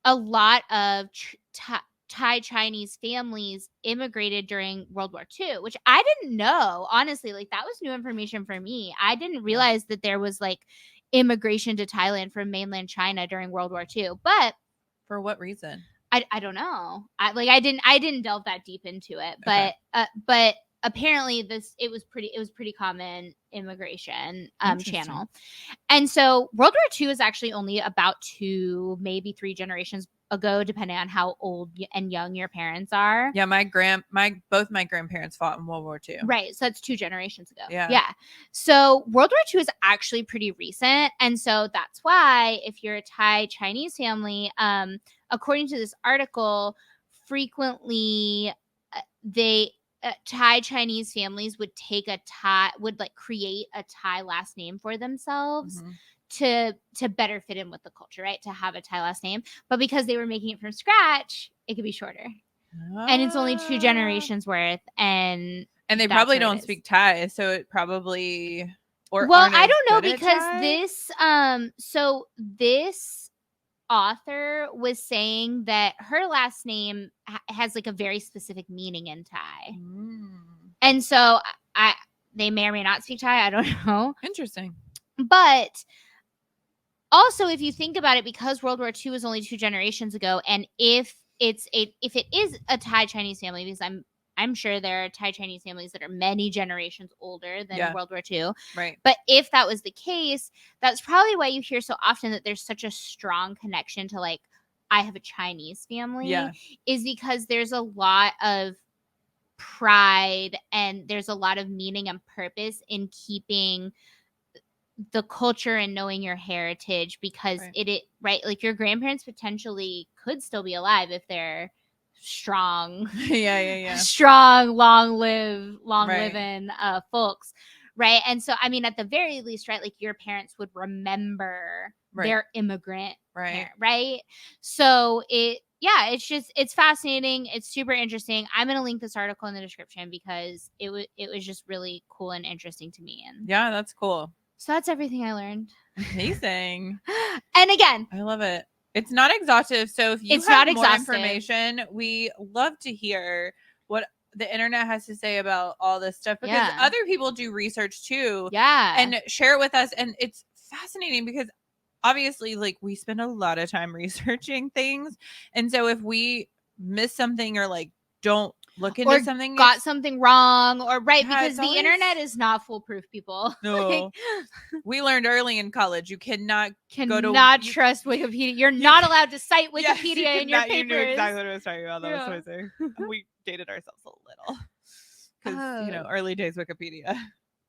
S2: a lot of Thai Chinese families immigrated during World War II, which I didn't know, honestly. Like that was new information for me. I didn't realize that there was like immigration to Thailand from mainland China during World War II. But
S1: for what reason?
S2: I don't know. I didn't delve that deep into it, but apparently it was pretty common immigration channel. And so World War II is actually only about 2, maybe 3 generations ago, depending on how old and young your parents are.
S1: Yeah, both my grandparents fought in World War II.
S2: Right, so that's 2 generations ago.
S1: Yeah.
S2: So World War II is actually pretty recent, and so that's why if you're a Thai Chinese family, according to this article, frequently Thai Chinese families would create a Thai last name for themselves to better fit in with the culture, right? To have a Thai last name. But because they were making it from scratch, it could be shorter. And it's only 2 generations worth. And
S1: they probably don't speak Thai, so it probably
S2: I don't know, because this author was saying that her last name has like a very specific meaning in Thai. And so they may or may not speak Thai. I don't know.
S1: Interesting.
S2: But also, if you think about it, because World War II was only 2 generations ago, and if it is a Thai Chinese family, because I'm sure there are Thai Chinese families that are many generations older than World War II.
S1: Right.
S2: But if that was the case, that's probably why you hear so often that there's such a strong connection to, like, I have a Chinese family, is because there's a lot of pride and there's a lot of meaning and purpose in keeping the culture and knowing your heritage, because right, like, your grandparents potentially could still be alive if they're strong strong long living folks, right? And so, I mean, at the very least, right, like, your parents would remember their immigrant parent, right? So it's fascinating. It's super interesting. I'm going to link this article in the description because it was just really cool and interesting to me. And
S1: that's cool.
S2: So that's everything I learned.
S1: Amazing.
S2: And again,
S1: I love it. It's not exhaustive. So if you have more information, we love to hear what the internet has to say about all this stuff, because other people do research too. And share it with us. And it's fascinating because obviously, like, we spend a lot of time researching things. And so if we miss something or, like, don't look into something,
S2: got something wrong, or because the internet is not foolproof, people.
S1: No. Like, we learned early in college you cannot
S2: trust Wikipedia. You're not allowed to cite Wikipedia in your papers.
S1: You knew exactly what I was talking about. That was amazing. We dated ourselves a little because early days Wikipedia.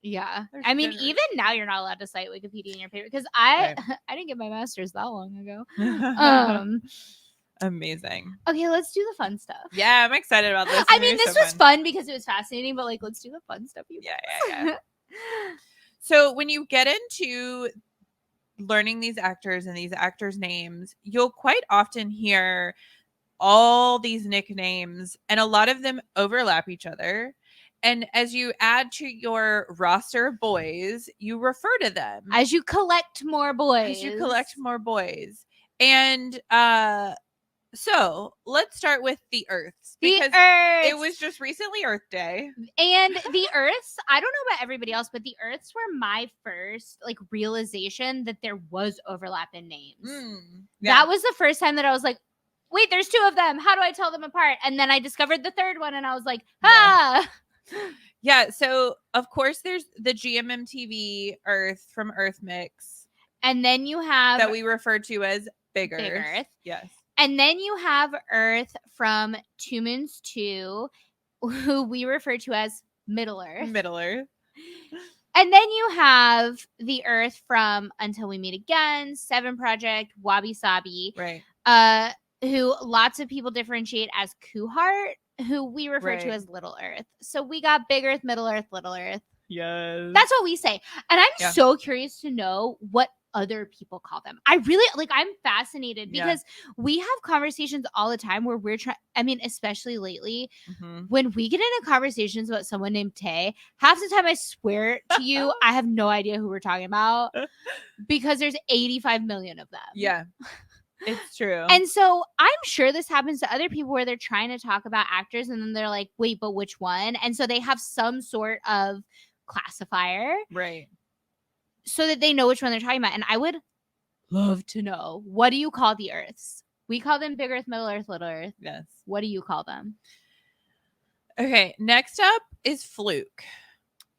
S2: Yeah. I mean, even now you're not allowed to cite Wikipedia in your paper, because I didn't get my master's that long ago.
S1: Amazing.
S2: Okay, let's do the fun stuff.
S1: Yeah, I'm excited about this.
S2: I mean, this was fun because it was fascinating, but, like, let's do the fun stuff.
S1: Yeah. So when you get into learning these actors and these actors' names, you'll quite often hear all these nicknames, and a lot of them overlap each other. And as you add to your roster of boys, you refer to them.
S2: As you collect more boys.
S1: And so let's start with the Earths, because it was just recently Earth Day.
S2: And the Earths, I don't know about everybody else, but the Earths were my first, like, realization that there was overlap in names. That was the first time that I was like, wait, there's 2 of them. How do I tell them apart? And then I discovered the third one, and I was like,
S1: Yeah, so of course there's the GMMTV Earth from Earth Mix.
S2: And then you have
S1: that we refer to as Big Earth. Yes.
S2: And then you have Earth from 2 Moons 2, who we refer to as Middle Earth. And then you have the Earth from Until We Meet Again, 7 Project, Wabi Sabi.
S1: Right.
S2: Who lots of people differentiate as Kuhart, who we refer to as Little Earth. So we got Big Earth, Middle Earth, Little Earth.
S1: Yes.
S2: That's what we say. And I'm so curious to know what other people call them. I really, like, I'm fascinated because we have conversations all the time where we're trying, I mean, especially lately, when we get into conversations about someone named Tay, half the time I swear to you, I have no idea who we're talking about because there's 85 million of them.
S1: Yeah. It's true.
S2: And so I'm sure this happens to other people where they're trying to talk about actors and then they're like, wait, but which one? And so they have some sort of classifier.
S1: Right.
S2: So that they know which one they're talking about. And I would love to know, what do you call the Earths? We call them Big Earth, Middle Earth, Little Earth.
S1: Yes.
S2: What do you call them?
S1: Okay, next up is Fluke.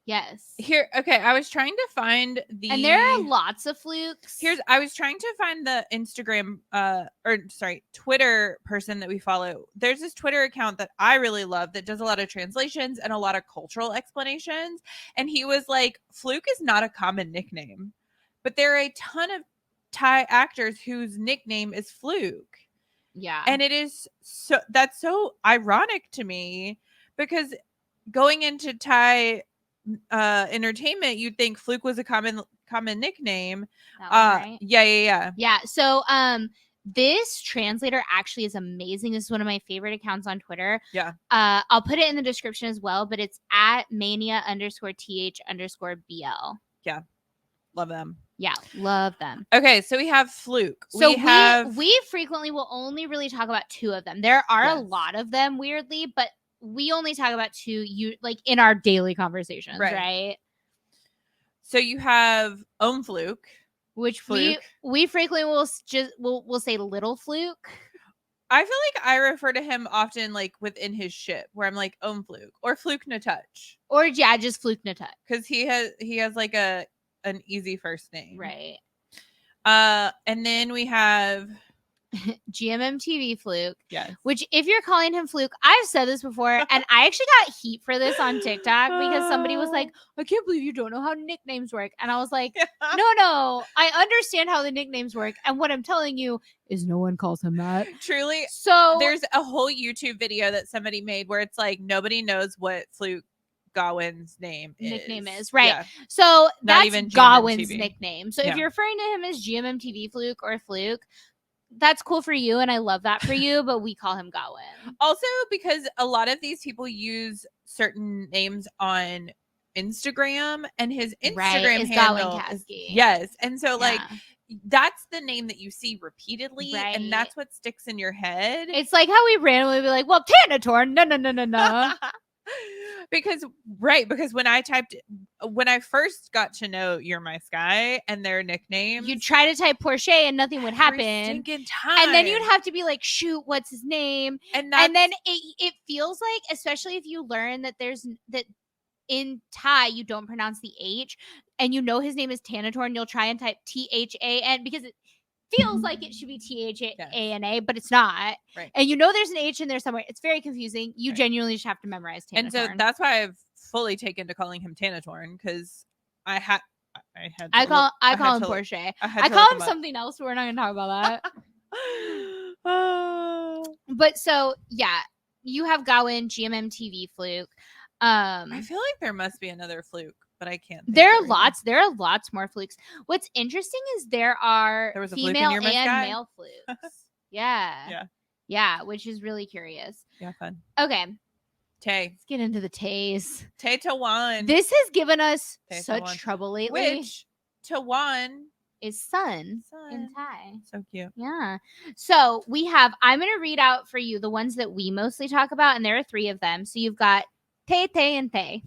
S2: Yes.
S1: Here, okay, I was trying to find the...
S2: And there are lots of Flukes.
S1: I was trying to find the Instagram, Twitter person that we follow. There's this Twitter account that I really love that does a lot of translations and a lot of cultural explanations. And he was like, Fluke is not a common nickname, but there are a ton of Thai actors whose nickname is Fluke.
S2: Yeah.
S1: And it is that's so ironic to me, because going into Thai entertainment, you'd think Fluke was a common nickname.
S2: Right?
S1: Yeah.
S2: So this translator actually is amazing. This is one of my favorite accounts on Twitter.
S1: Yeah.
S2: I'll put it in the description as well, but it's at mania_th_BL.
S1: Yeah. Love them.
S2: Yeah, love them.
S1: Okay, so we have Fluke.
S2: So we frequently will only really talk about 2 of them. There are a lot of them, weirdly, but we only talk about 2 in our daily conversations, right?
S1: So you have Fluke,
S2: which
S1: Fluke.
S2: we frequently will say little Fluke.
S1: I feel like I refer to him often like within his ship, where I'm like Fluke or Fluke na touch,
S2: or just Fluke na touch,
S1: because he has like an easy first name,
S2: right?
S1: And then we have
S2: GMMTV Fluke.
S1: Yes.
S2: Which, if you're calling him Fluke, I've said this before, and I actually got heat for this on TikTok because somebody was like, I can't believe you don't know how nicknames work. And I was like, no, I understand how the nicknames work. And what I'm telling you is no one calls him that.
S1: Truly.
S2: So
S1: there's a whole YouTube video that somebody made where it's like nobody knows what Fluke Gawain's nickname
S2: is. Right.
S1: Yeah.
S2: So that's
S1: even
S2: Gawain's
S1: GMMTV.
S2: nickname. So if you're referring to him as GMMTV Fluke or Fluke, that's cool for you, and I love that for you, but we call him Gawain.
S1: Also, because a lot of these people use certain names on Instagram, and his Instagram
S2: is
S1: handle
S2: Gawain Kasky.
S1: Yes. And so like that's the name that you see repeatedly, and that's what sticks in your head.
S2: It's like how we randomly be like, well, Tanator, no.
S1: Because when I first got to know You're My Sky and their nicknames,
S2: you'd try to type Porsche and nothing would happen. And then you'd have to be like, shoot, what's his name? And then it feels like, especially if you learn that that in Thai you don't pronounce the H, and you know his name is Tanator, and you'll try and type THAN because it feels like it should be THANA, but it's not.
S1: Right.
S2: And you know there's an H in there somewhere. It's very confusing. You genuinely just have to memorize Tanatorn.
S1: And so that's why I've fully taken to calling him Tanatorn, because I call
S2: him Porsche. I call him something else, but we're not going to talk about that. But so, yeah, you have Gawain, GMMTV Fluke.
S1: I feel like there must be another Fluke, but I can't.
S2: There are lots. There are lots more Flukes. What's interesting is there was female and male Flukes. Yeah, which is really curious.
S1: Yeah, fun.
S2: Okay.
S1: Tay.
S2: Let's get into the Tays.
S1: Tay Tawan.
S2: This has given us such trouble lately.
S1: Which Tawan
S2: is sun in Thai.
S1: So cute.
S2: Yeah. So I'm going to read out for you the ones that we mostly talk about, and there are 3 of them. So you've got Tay, Tay, and Tay.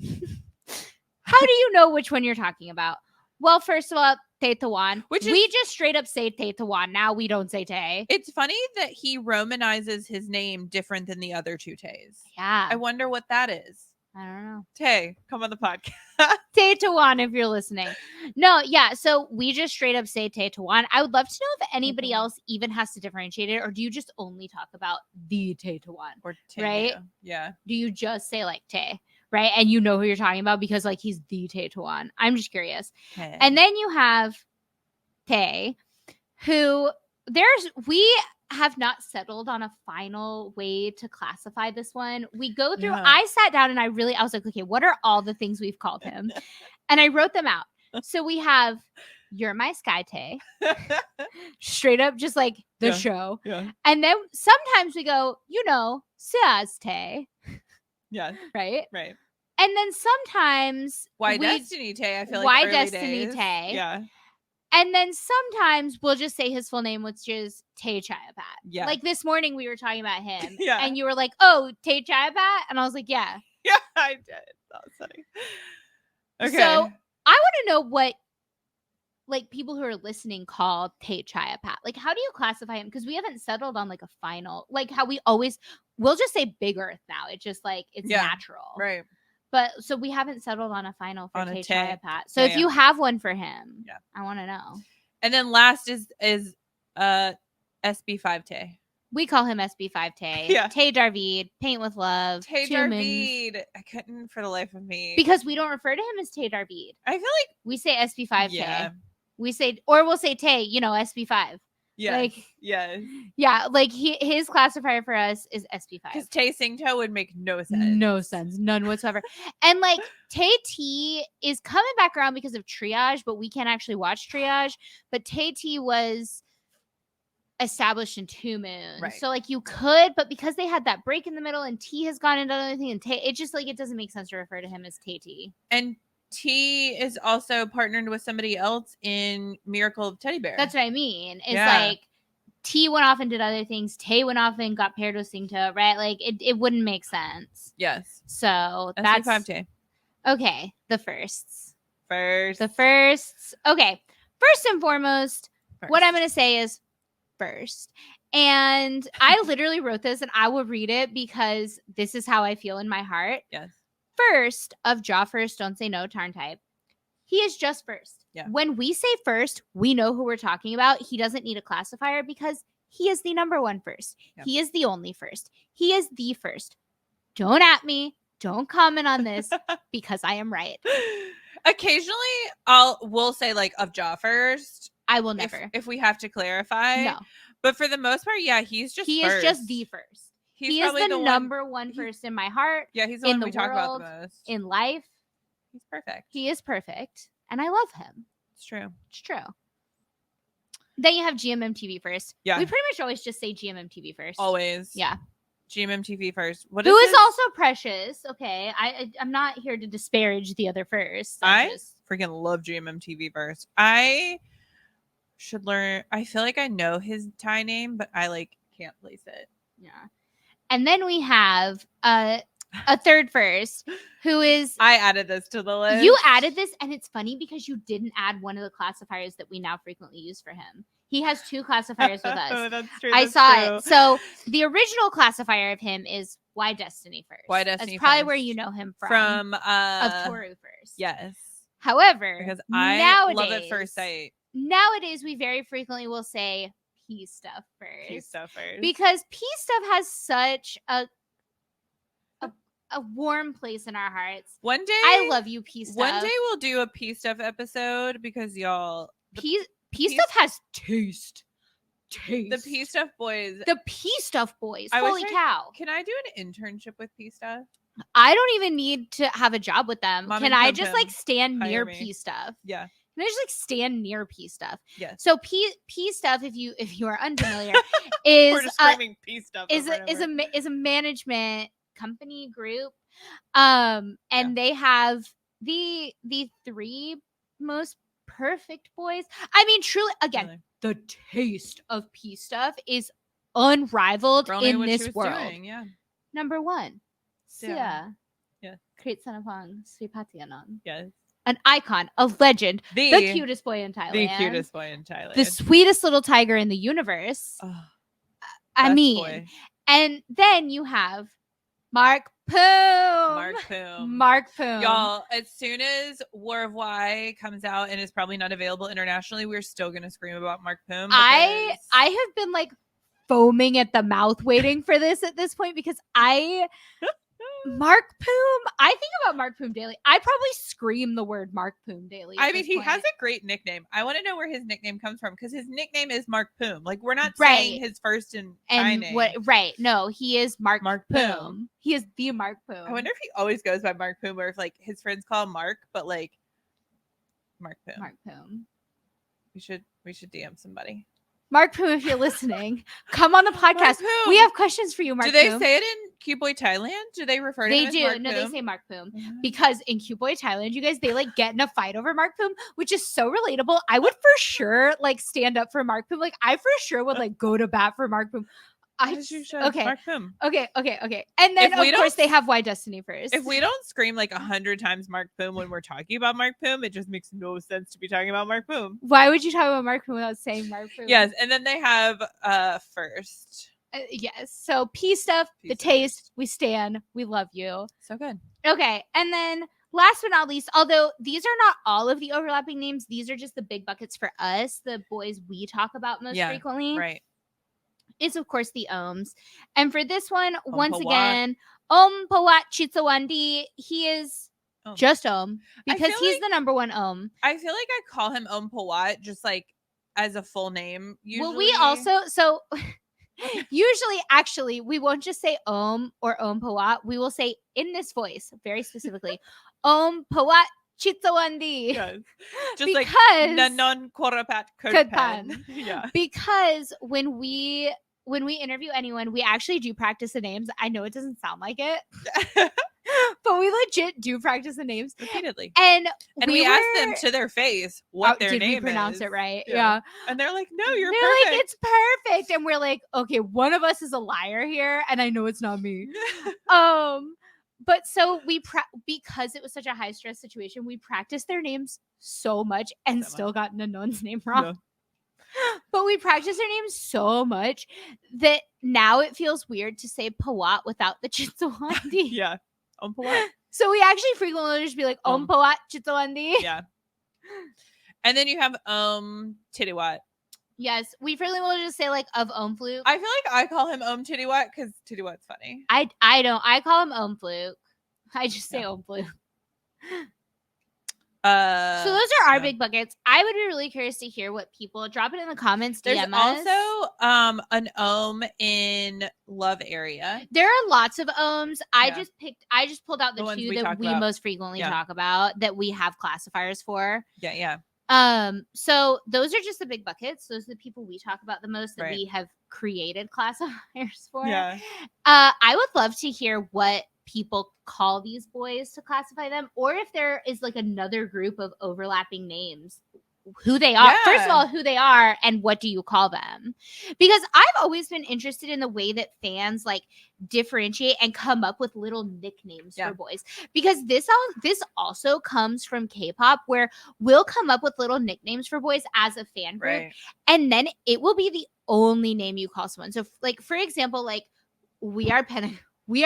S2: How do you know which one you're talking about? Well, first of all, Tay Tawan. We just straight up say Tay Tawan. Now we don't say Tay.
S1: It's funny that he romanizes his name different than the other 2 Tays.
S2: Yeah.
S1: I wonder what that is.
S2: I don't know.
S1: Tay, come on the podcast.
S2: Tay Tawan, if you're listening. No, yeah. So we just straight up say Tay Tawan. I would love to know if anybody else even has to differentiate it, or do you just only talk about the Tay Tawan?
S1: Or Tay,
S2: right?
S1: Yeah.
S2: Do you just say like Tay? Right? And you know who you're talking about because like he's the Tay Tawan. I'm just curious.
S1: Tay.
S2: And then you have Tay, who we have not settled on a final way to classify this one. We go through, I sat down and I was like, okay, what are all the things we've called him? And I wrote them out. So we have You're My Sky Tay. Straight up, just like the show.
S1: Yeah.
S2: And then sometimes we go, Siaz Tay.
S1: Yeah.
S2: Right?
S1: Right.
S2: And then sometimes
S1: Why Destiny Tay, I feel like
S2: Why Destiny Tay.
S1: Yeah.
S2: And then sometimes we'll just say his full name, which is Tay Chayapat.
S1: Yeah.
S2: Like this morning we were talking about him.
S1: Yeah.
S2: And you were like, oh, Tay Chayapat? And I was like, yeah.
S1: Yeah, I did. That was funny. Okay.
S2: So I want to know what like people who are listening call Tay Chayapat. Like, how do you classify him? Because we haven't settled on like a final, like how we'll just say Big Earth now. It's just like, it's natural.
S1: Right.
S2: But so we haven't settled on a final for Tay Chayapat. So
S1: Yeah,
S2: if you have one for him,
S1: Yeah.
S2: I want to know.
S1: And then last is SB5 Tay.
S2: We call him SB5 Tay.
S1: Yeah.
S2: Tay Darvid, Paint with Love.
S1: Tay Darvid. I couldn't for the life of me.
S2: Because we don't refer to him as Tay Darvid.
S1: I feel like
S2: we say SB5 Tay. We'll say Tay, SB5.
S1: Yes.
S2: Like,
S1: yes.
S2: Yeah, like his classifier for us is SB5.
S1: Because Tay Singto would make no sense.
S2: No sense. None whatsoever. And like Tay T is coming back around because of Triage, but we can't actually watch Triage. But Tay T was established in 2 Moons.
S1: Right.
S2: So like you could, but because they had that break in the middle and T has gone into another thing, and Tay, it just like it doesn't make sense to refer to him as Tay T.
S1: And T is also partnered with somebody else in Miracle of Teddy Bear.
S2: That's what I mean. It's like T went off and did other things. Tay went off and got paired with Singto, right? Like it wouldn't make sense.
S1: Yes.
S2: So
S1: that's 5 Tay.
S2: Okay. The firsts.
S1: First.
S2: The firsts. Okay. First and foremost, what I'm going to say is first. And I literally wrote this and I will read it because this is how I feel in my heart.
S1: Yes.
S2: First of jaw first, don't say no, Tarn type. He is just first.
S1: Yeah.
S2: When we say first, we know who we're talking about. He doesn't need a classifier because he is the number one first. Yep. He is the only first. He is the first. Don't at me. Don't comment on this because I am right.
S1: Occasionally, we'll say like of jaw first.
S2: I will never.
S1: If we have to clarify.
S2: No.
S1: But for the most part, yeah, he is just
S2: the first. He is the number one first in my heart.
S1: Yeah, he's the one we talk about the most.
S2: In life.
S1: He's perfect.
S2: He is perfect. And I love him.
S1: It's true.
S2: It's true. Then you have GMMTV first.
S1: Yeah.
S2: We pretty much always just say GMMTV first.
S1: Always.
S2: Yeah.
S1: GMMTV first.
S2: Who is also precious. Okay. I'm not here to disparage the other first.
S1: I just freaking love GMMTV first. I should learn. I feel like I know his Thai name, but I can't place it.
S2: Yeah. And then we have a third first who is...
S1: I added this to the list.
S2: You added this, and it's funny because you didn't add one of the classifiers that we now frequently use for him. He has two classifiers with us.
S1: Oh, that's true.
S2: I saw it. So the original classifier of him is Why Destiny First.
S1: Why Destiny
S2: That's probably
S1: first.
S2: where you know him from.
S1: From
S2: of Toru First.
S1: Yes.
S2: However,
S1: because I love at first sight.
S2: Nowadays, we very frequently will say P stuff first.
S1: P stuff first.
S2: Because P stuff has such a warm place in our hearts.
S1: One day,
S2: I love you, P stuff.
S1: One day we'll do a P stuff episode because y'all
S2: P stuff has taste.
S1: The P stuff boys.
S2: The P stuff boys. Holy cow!
S1: Can I do an internship with P stuff?
S2: I don't even need to have a job with them.
S1: Mom
S2: Can I just stand near P stuff?
S1: Yeah.
S2: Can I just stand near P stuff?
S1: Yes.
S2: So P stuff, if you are unfamiliar, is
S1: we're just screaming P stuff.
S2: Is a management company group, and they have the three most perfect boys. I mean, truly, again, really? The taste of P stuff is unrivaled in this world.
S1: Doing, yeah.
S2: Number one, Sia.
S1: Yeah.
S2: Great Sanapong Sripatianon.
S1: Yes.
S2: An icon, a legend, the cutest boy in Thailand.
S1: The cutest boy in Thailand.
S2: The sweetest little tiger in the universe.
S1: Oh,
S2: I mean, boy. And then you have Mark Poom. Mark Poom.
S1: Y'all, as soon as War of Y comes out and is probably not available internationally, we're still going to scream about Mark Poom.
S2: I have been foaming at the mouth waiting for this at this point because Mark Poom. I think about Mark Poom daily. I probably scream the word Mark Poom daily.
S1: I mean, he has a great nickname. I want to know where his nickname comes from because his nickname is Mark Poom. We're not saying his first and Thai name.
S2: Right. No, he is Mark Poom. He is the Mark Poom.
S1: I wonder if he always goes by Mark Poom or if his friends call him Mark, but Mark Poom.
S2: Mark Poom.
S1: We should DM somebody.
S2: Mark Poom, if you're listening, come on the podcast. We have questions for you, Mark Poom.
S1: Do they say it in Cute Boy Thailand? Do they refer to him as Mark Poom?
S2: No, they say Mark Poom. Mm-hmm. Because in Cute Boy Thailand, you guys, they get in a fight over Mark Poom, which is so relatable. I would for sure stand up for Mark Poom. I for sure would go to bat for Mark Poom. Okay.
S1: Mark Poom.
S2: Okay. And then of course they have Why Destiny First.
S1: If we don't scream 100 times Mark Poom when we're talking about Mark Poom, it just makes no sense to be talking about Mark Poom.
S2: Why would you talk about Mark Poom without saying Mark Poom?
S1: Yes, and then they have first.
S2: Yes. So P stuff, the taste, we stand, we love you.
S1: So good.
S2: Okay, and then last but not least, although these are not all of the overlapping names, these are just the big buckets for us, the boys we talk about most frequently.
S1: Right.
S2: Is of course the Ohms. And for this one, once again, Pawat Chitsawandi, he is just Ohm because he's the number one Ohm.
S1: I feel like I call him Pawat just as a full name. Usually.
S2: Well, we also usually actually we won't just say Ohm or Pawat. We will say in this voice very specifically Pawat Chitsawandi.
S1: Yes. Just
S2: because
S1: Nanon Korapat Kudpan.
S2: Yeah. Because when we interview anyone, we actually do practice the names. I know it doesn't sound like it. But we legit do practice the names
S1: repeatedly.
S2: And
S1: we ask them to their face what their name is.
S2: Did we pronounce it right?
S1: Yeah. And they're like, no, you're
S2: perfect. It's perfect. And we're like, okay, one of us is a liar here. And I know it's not me. But so because it was such a high stress situation, we practiced their names so much and still got Nanon's name wrong. Yeah. But we practiced their names so much that now it feels weird to say Pawat without the Chitsawandi.
S1: Yeah. Pawat.
S2: So we actually frequently just be like Pawat Chitsawandi.
S1: Yeah. And then you have Tittiwat.
S2: Yes, we frequently will just say like of Fluke.
S1: I feel like I call him Tittiwat because Tittiwat's funny.
S2: I don't. I call him Fluke. I just say Fluke. So those are our big buckets. I would be really curious to hear what people drop it in the comments.
S1: There's
S2: DM us.
S1: also an in Love area.
S2: There are lots of ohms. I just pulled out the two that we most frequently talk about that we have classifiers for.
S1: Yeah.
S2: So those are just the big buckets. Those are the people we talk about the most that we have created classifiers for.
S1: Yeah.
S2: I would love to hear what people call these boys to classify them, or if there is like another group of overlapping names, who they are. First of all, who they are and what do you call them? Because I've always been interested in the way that fans like differentiate and come up with little nicknames for boys. Because this also comes from K-pop, where we'll come up with little nicknames for boys as a fan group, and then it will be the only name you call someone. So like, for example, like we are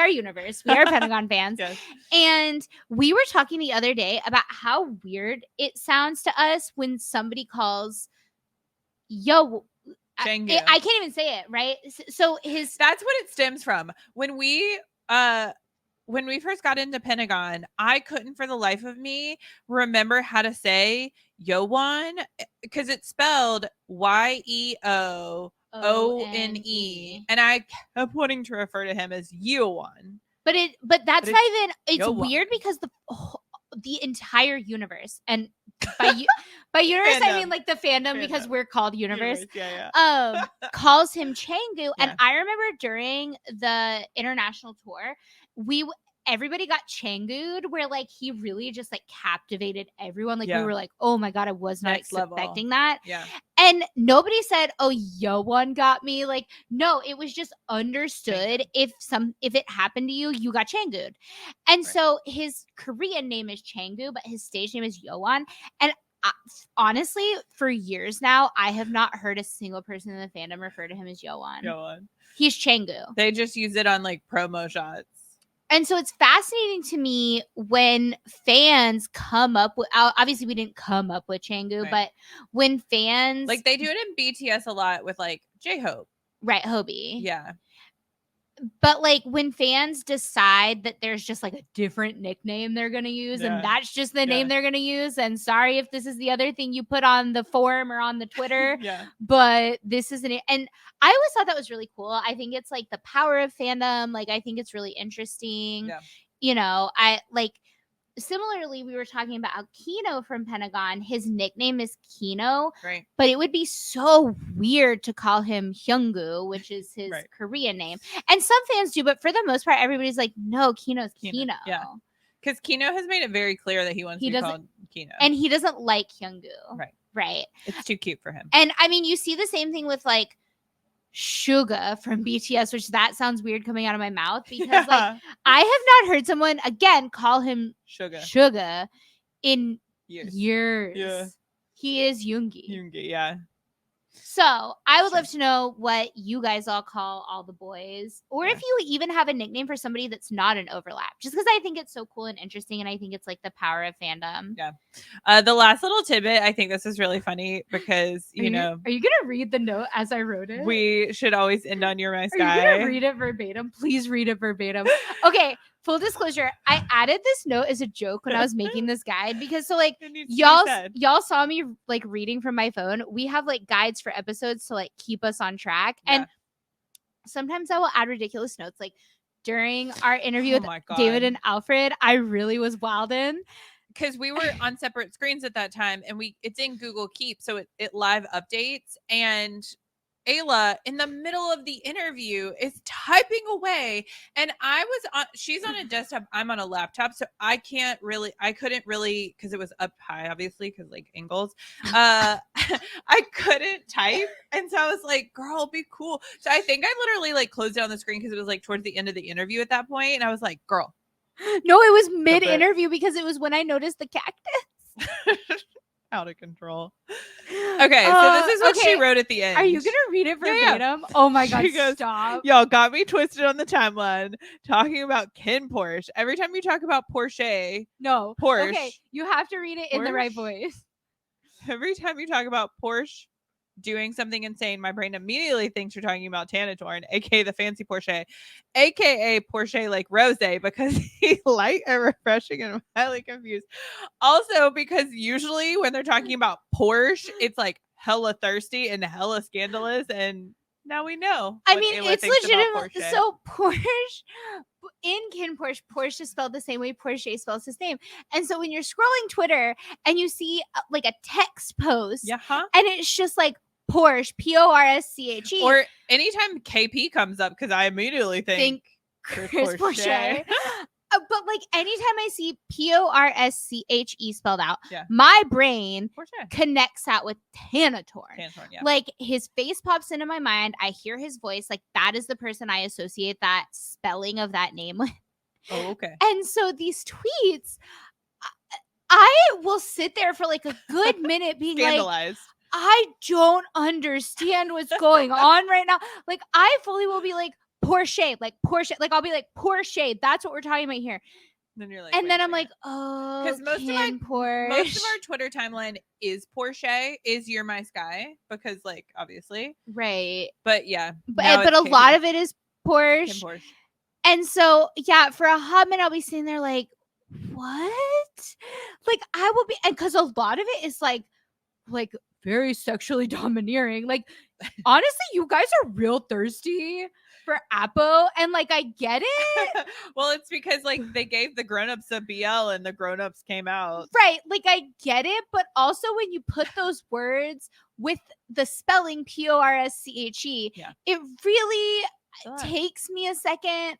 S2: Universe. We are Pentagon fans. Yes. And we were talking the other day about how weird it sounds to us when somebody calls Yo. I can't even say it, right? So
S1: that's what it stems from. When we first got into Pentagon, I couldn't for the life of me remember how to say Yowon because it's spelled YEOONE, and I kept wanting to refer to him as Yowon.
S2: But that's not even. It's Yowon. Weird because the entire universe, and by universe I mean like the fandom because we're called Universe. Calls him Changu, and I remember during the international tour, everybody got Changu'd, where like he really just like captivated everyone. Like we were like, oh my god, I was not expecting that. Yeah. And nobody said, oh, Yowon got me. Like, no, it was just understood if it happened to you, you got Changu'd. And so his Korean name is Changu, but his stage name is Yowon. And honestly, for years now, I have not heard a single person in the fandom refer to him as Yowon. He's Changu.
S1: They just use it on like promo shots.
S2: And so it's fascinating to me when fans come up with, obviously we didn't come up with Changu, but when fans.
S1: Like they do it in BTS a lot with like J-Hope.
S2: Right, Hobie.
S1: Yeah.
S2: But like when fans decide that there's just like a different nickname they're going to use and that's just the name they're going to use. And sorry if this is the other thing you put on the forum or on the Twitter, but this isn't it. And I always thought that was really cool. I think it's like the power of fandom. Like, I think it's really interesting. Yeah. You know, similarly, we were talking about Kino from Pentagon. His nickname is Kino, right? But it would be so weird to call him Hyunggu, which is his Korean name. And some fans do, but for the most part, everybody's like, no, Kino's Kino.
S1: Yeah, because Kino has made it very clear that he wants to be called Kino.
S2: And he doesn't like Hyunggu. Right.
S1: It's too cute for him.
S2: And I mean, you see the same thing with like Suga from BTS, which that sounds weird coming out of my mouth because like I have not heard someone again call him Suga in years. Yeah. He is Yoongi.
S1: Yeah.
S2: So I would love to know what you guys all call all the boys, or if you even have a nickname for somebody that's not an overlap, just because I think it's so cool and interesting. And I think it's like the power of fandom.
S1: Yeah. The last little tidbit, I think this is really funny because,
S2: are you going to read the note as I wrote it?
S1: We should always end on You're My Sky.
S2: Are you going to read it verbatim? Please read it verbatim. Okay. Full disclosure, I added this note as a joke when I was making this guide because so like y'all saw me like reading from my phone. We have like guides for episodes to like keep us on track. Yeah. And sometimes I will add ridiculous notes. Like during our interview with David and Alfred, I really was wildin'.
S1: Because we were on separate screens at that time and it's in Google Keep. So it live updates, and Ayla in the middle of the interview is typing away, and she's on a desktop, I'm on a laptop, so I couldn't really, because it was up high obviously because like angles, I couldn't type, and so I was like, girl, be cool. So I think I literally like closed down the screen because it was like towards the end of the interview at that point, and I was like, girl,
S2: No, it was mid-interview because it was when I noticed the cactus.
S1: Out of control. Okay, so this is what she wrote at the end.
S2: Are you going to read it verbatim? Yeah. Oh my God, goes, stop.
S1: Y'all got me twisted on the timeline talking about Ken Porsche. Every time you talk about Porsche.
S2: No.
S1: Porsche.
S2: Okay, you have to read it in the right voice.
S1: Every time you talk about Porsche doing something insane, my brain immediately thinks you're talking about Tanatorn, aka the fancy Porsche, aka Porsche like Rose, because he's light and refreshing, and I'm highly confused. Also, because usually when they're talking about Porsche, it's like hella thirsty and hella scandalous, and now we know.
S2: I mean, it's legitimate. So Porsche, in Ken Porsche, Porsche is spelled the same way Porsche spells his name. And so when you're scrolling Twitter and you see like a text post, and it's just like Porsche, Porsche,
S1: or anytime KP comes up, because I immediately think
S2: Chris Porsche. But like anytime I see Porsche spelled out, my brain connects that with Tanatorn. Like his face pops into my mind. I hear his voice. Like that is the person I associate that spelling of that name with.
S1: Oh, okay.
S2: And so these tweets, I will sit there for like a good minute being like, I don't understand what's going on right now. Like I fully will be like, Porsche, like I'll be like Porsche. That's what we're talking about here.
S1: Then you're like,
S2: and then I'm like, oh, because most of
S1: our Twitter timeline is Porsche, is You're My Sky, because like obviously,
S2: right?
S1: But yeah,
S2: but a lot of it is Porsche. And so yeah, for a hot minute I'll be sitting there like, what? Like I will be, and because a lot of it is like very sexually domineering. Like honestly, you guys are real thirsty for Apo, and like I get it.
S1: Well, it's because like they gave the grown-ups a BL and the grown-ups came out.
S2: Right. Like I get it, but also when you put those words with the spelling Porsche, it really takes me a second.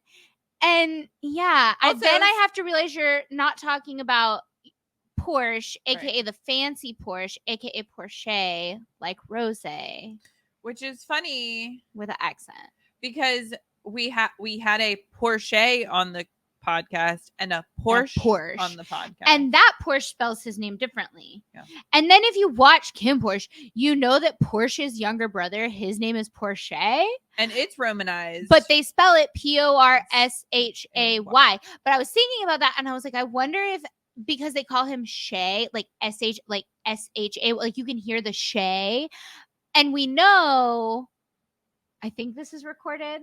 S2: And yeah, then I have to realize you're not talking about Porsche, aka the fancy Porsche, aka Porsche, like Rose,
S1: which is funny
S2: with an accent.
S1: Because we had a Porsche on the podcast and a Porsche on the podcast.
S2: And that Porsche spells his name differently. Yeah. And then if you watch Ken Porsche, you know that Porsche's younger brother, his name is Porsche.
S1: And it's Romanized.
S2: But they spell it Porshay. But I was thinking about that and I was like, I wonder if because they call him Shay, like SH, like SHA, like you can hear the Shay. And we know, I think this is recorded.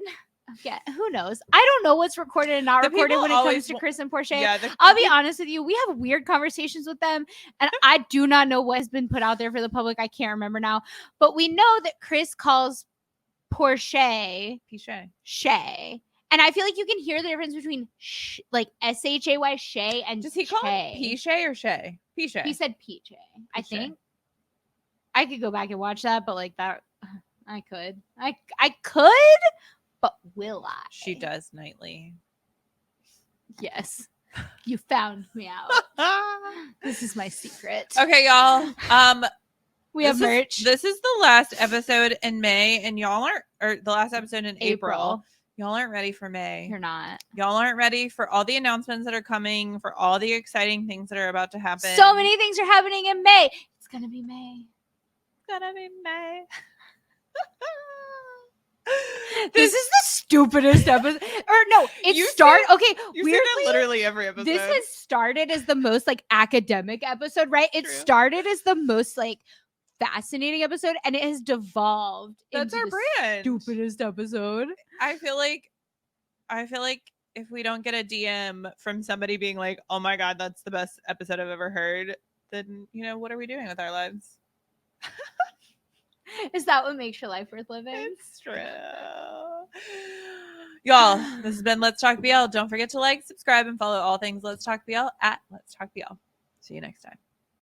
S2: Yeah, who knows? I don't know what's recorded and not recorded when it comes to Chris and Porsche. Yeah, I'll be honest with you. We have weird conversations with them, and I do not know what has been put out there for the public. I can't remember now. But we know that Chris calls Porsche Shay. And I feel like you can hear the difference between like SHAY Shay and
S1: does he call it P-Shay or Shay? P-Shay.
S2: He said P-Shay, I think. I could go back and watch that, but like that, I could. I could, but will I?
S1: She does nightly.
S2: Yes. You found me out. This is my secret.
S1: Okay, y'all.
S2: We have merch.
S1: This is the last episode in May, and y'all aren't, or the last episode in April. Y'all aren't ready for May.
S2: You're not.
S1: Y'all aren't ready for all the announcements that are coming, for all the exciting things that are about to happen.
S2: So many things are happening in May. It's gonna be May.
S1: Gonna be May.
S2: This is the stupidest episode. Or no, okay,
S1: you weirdly, literally every episode.
S2: This has started as the most like academic episode, right? It started as the most like fascinating episode, and it has devolved.
S1: That's
S2: into
S1: our brand.
S2: Stupidest episode.
S1: I feel like if we don't get a DM from somebody being like, "Oh my god, that's the best episode I've ever heard," then what are we doing with our lives?
S2: Is that what makes your life worth living?
S1: It's true. Y'all, this has been Let's Talk BL. Don't forget to like, subscribe, and follow all things Let's Talk BL at Let's Talk BL. See you next time.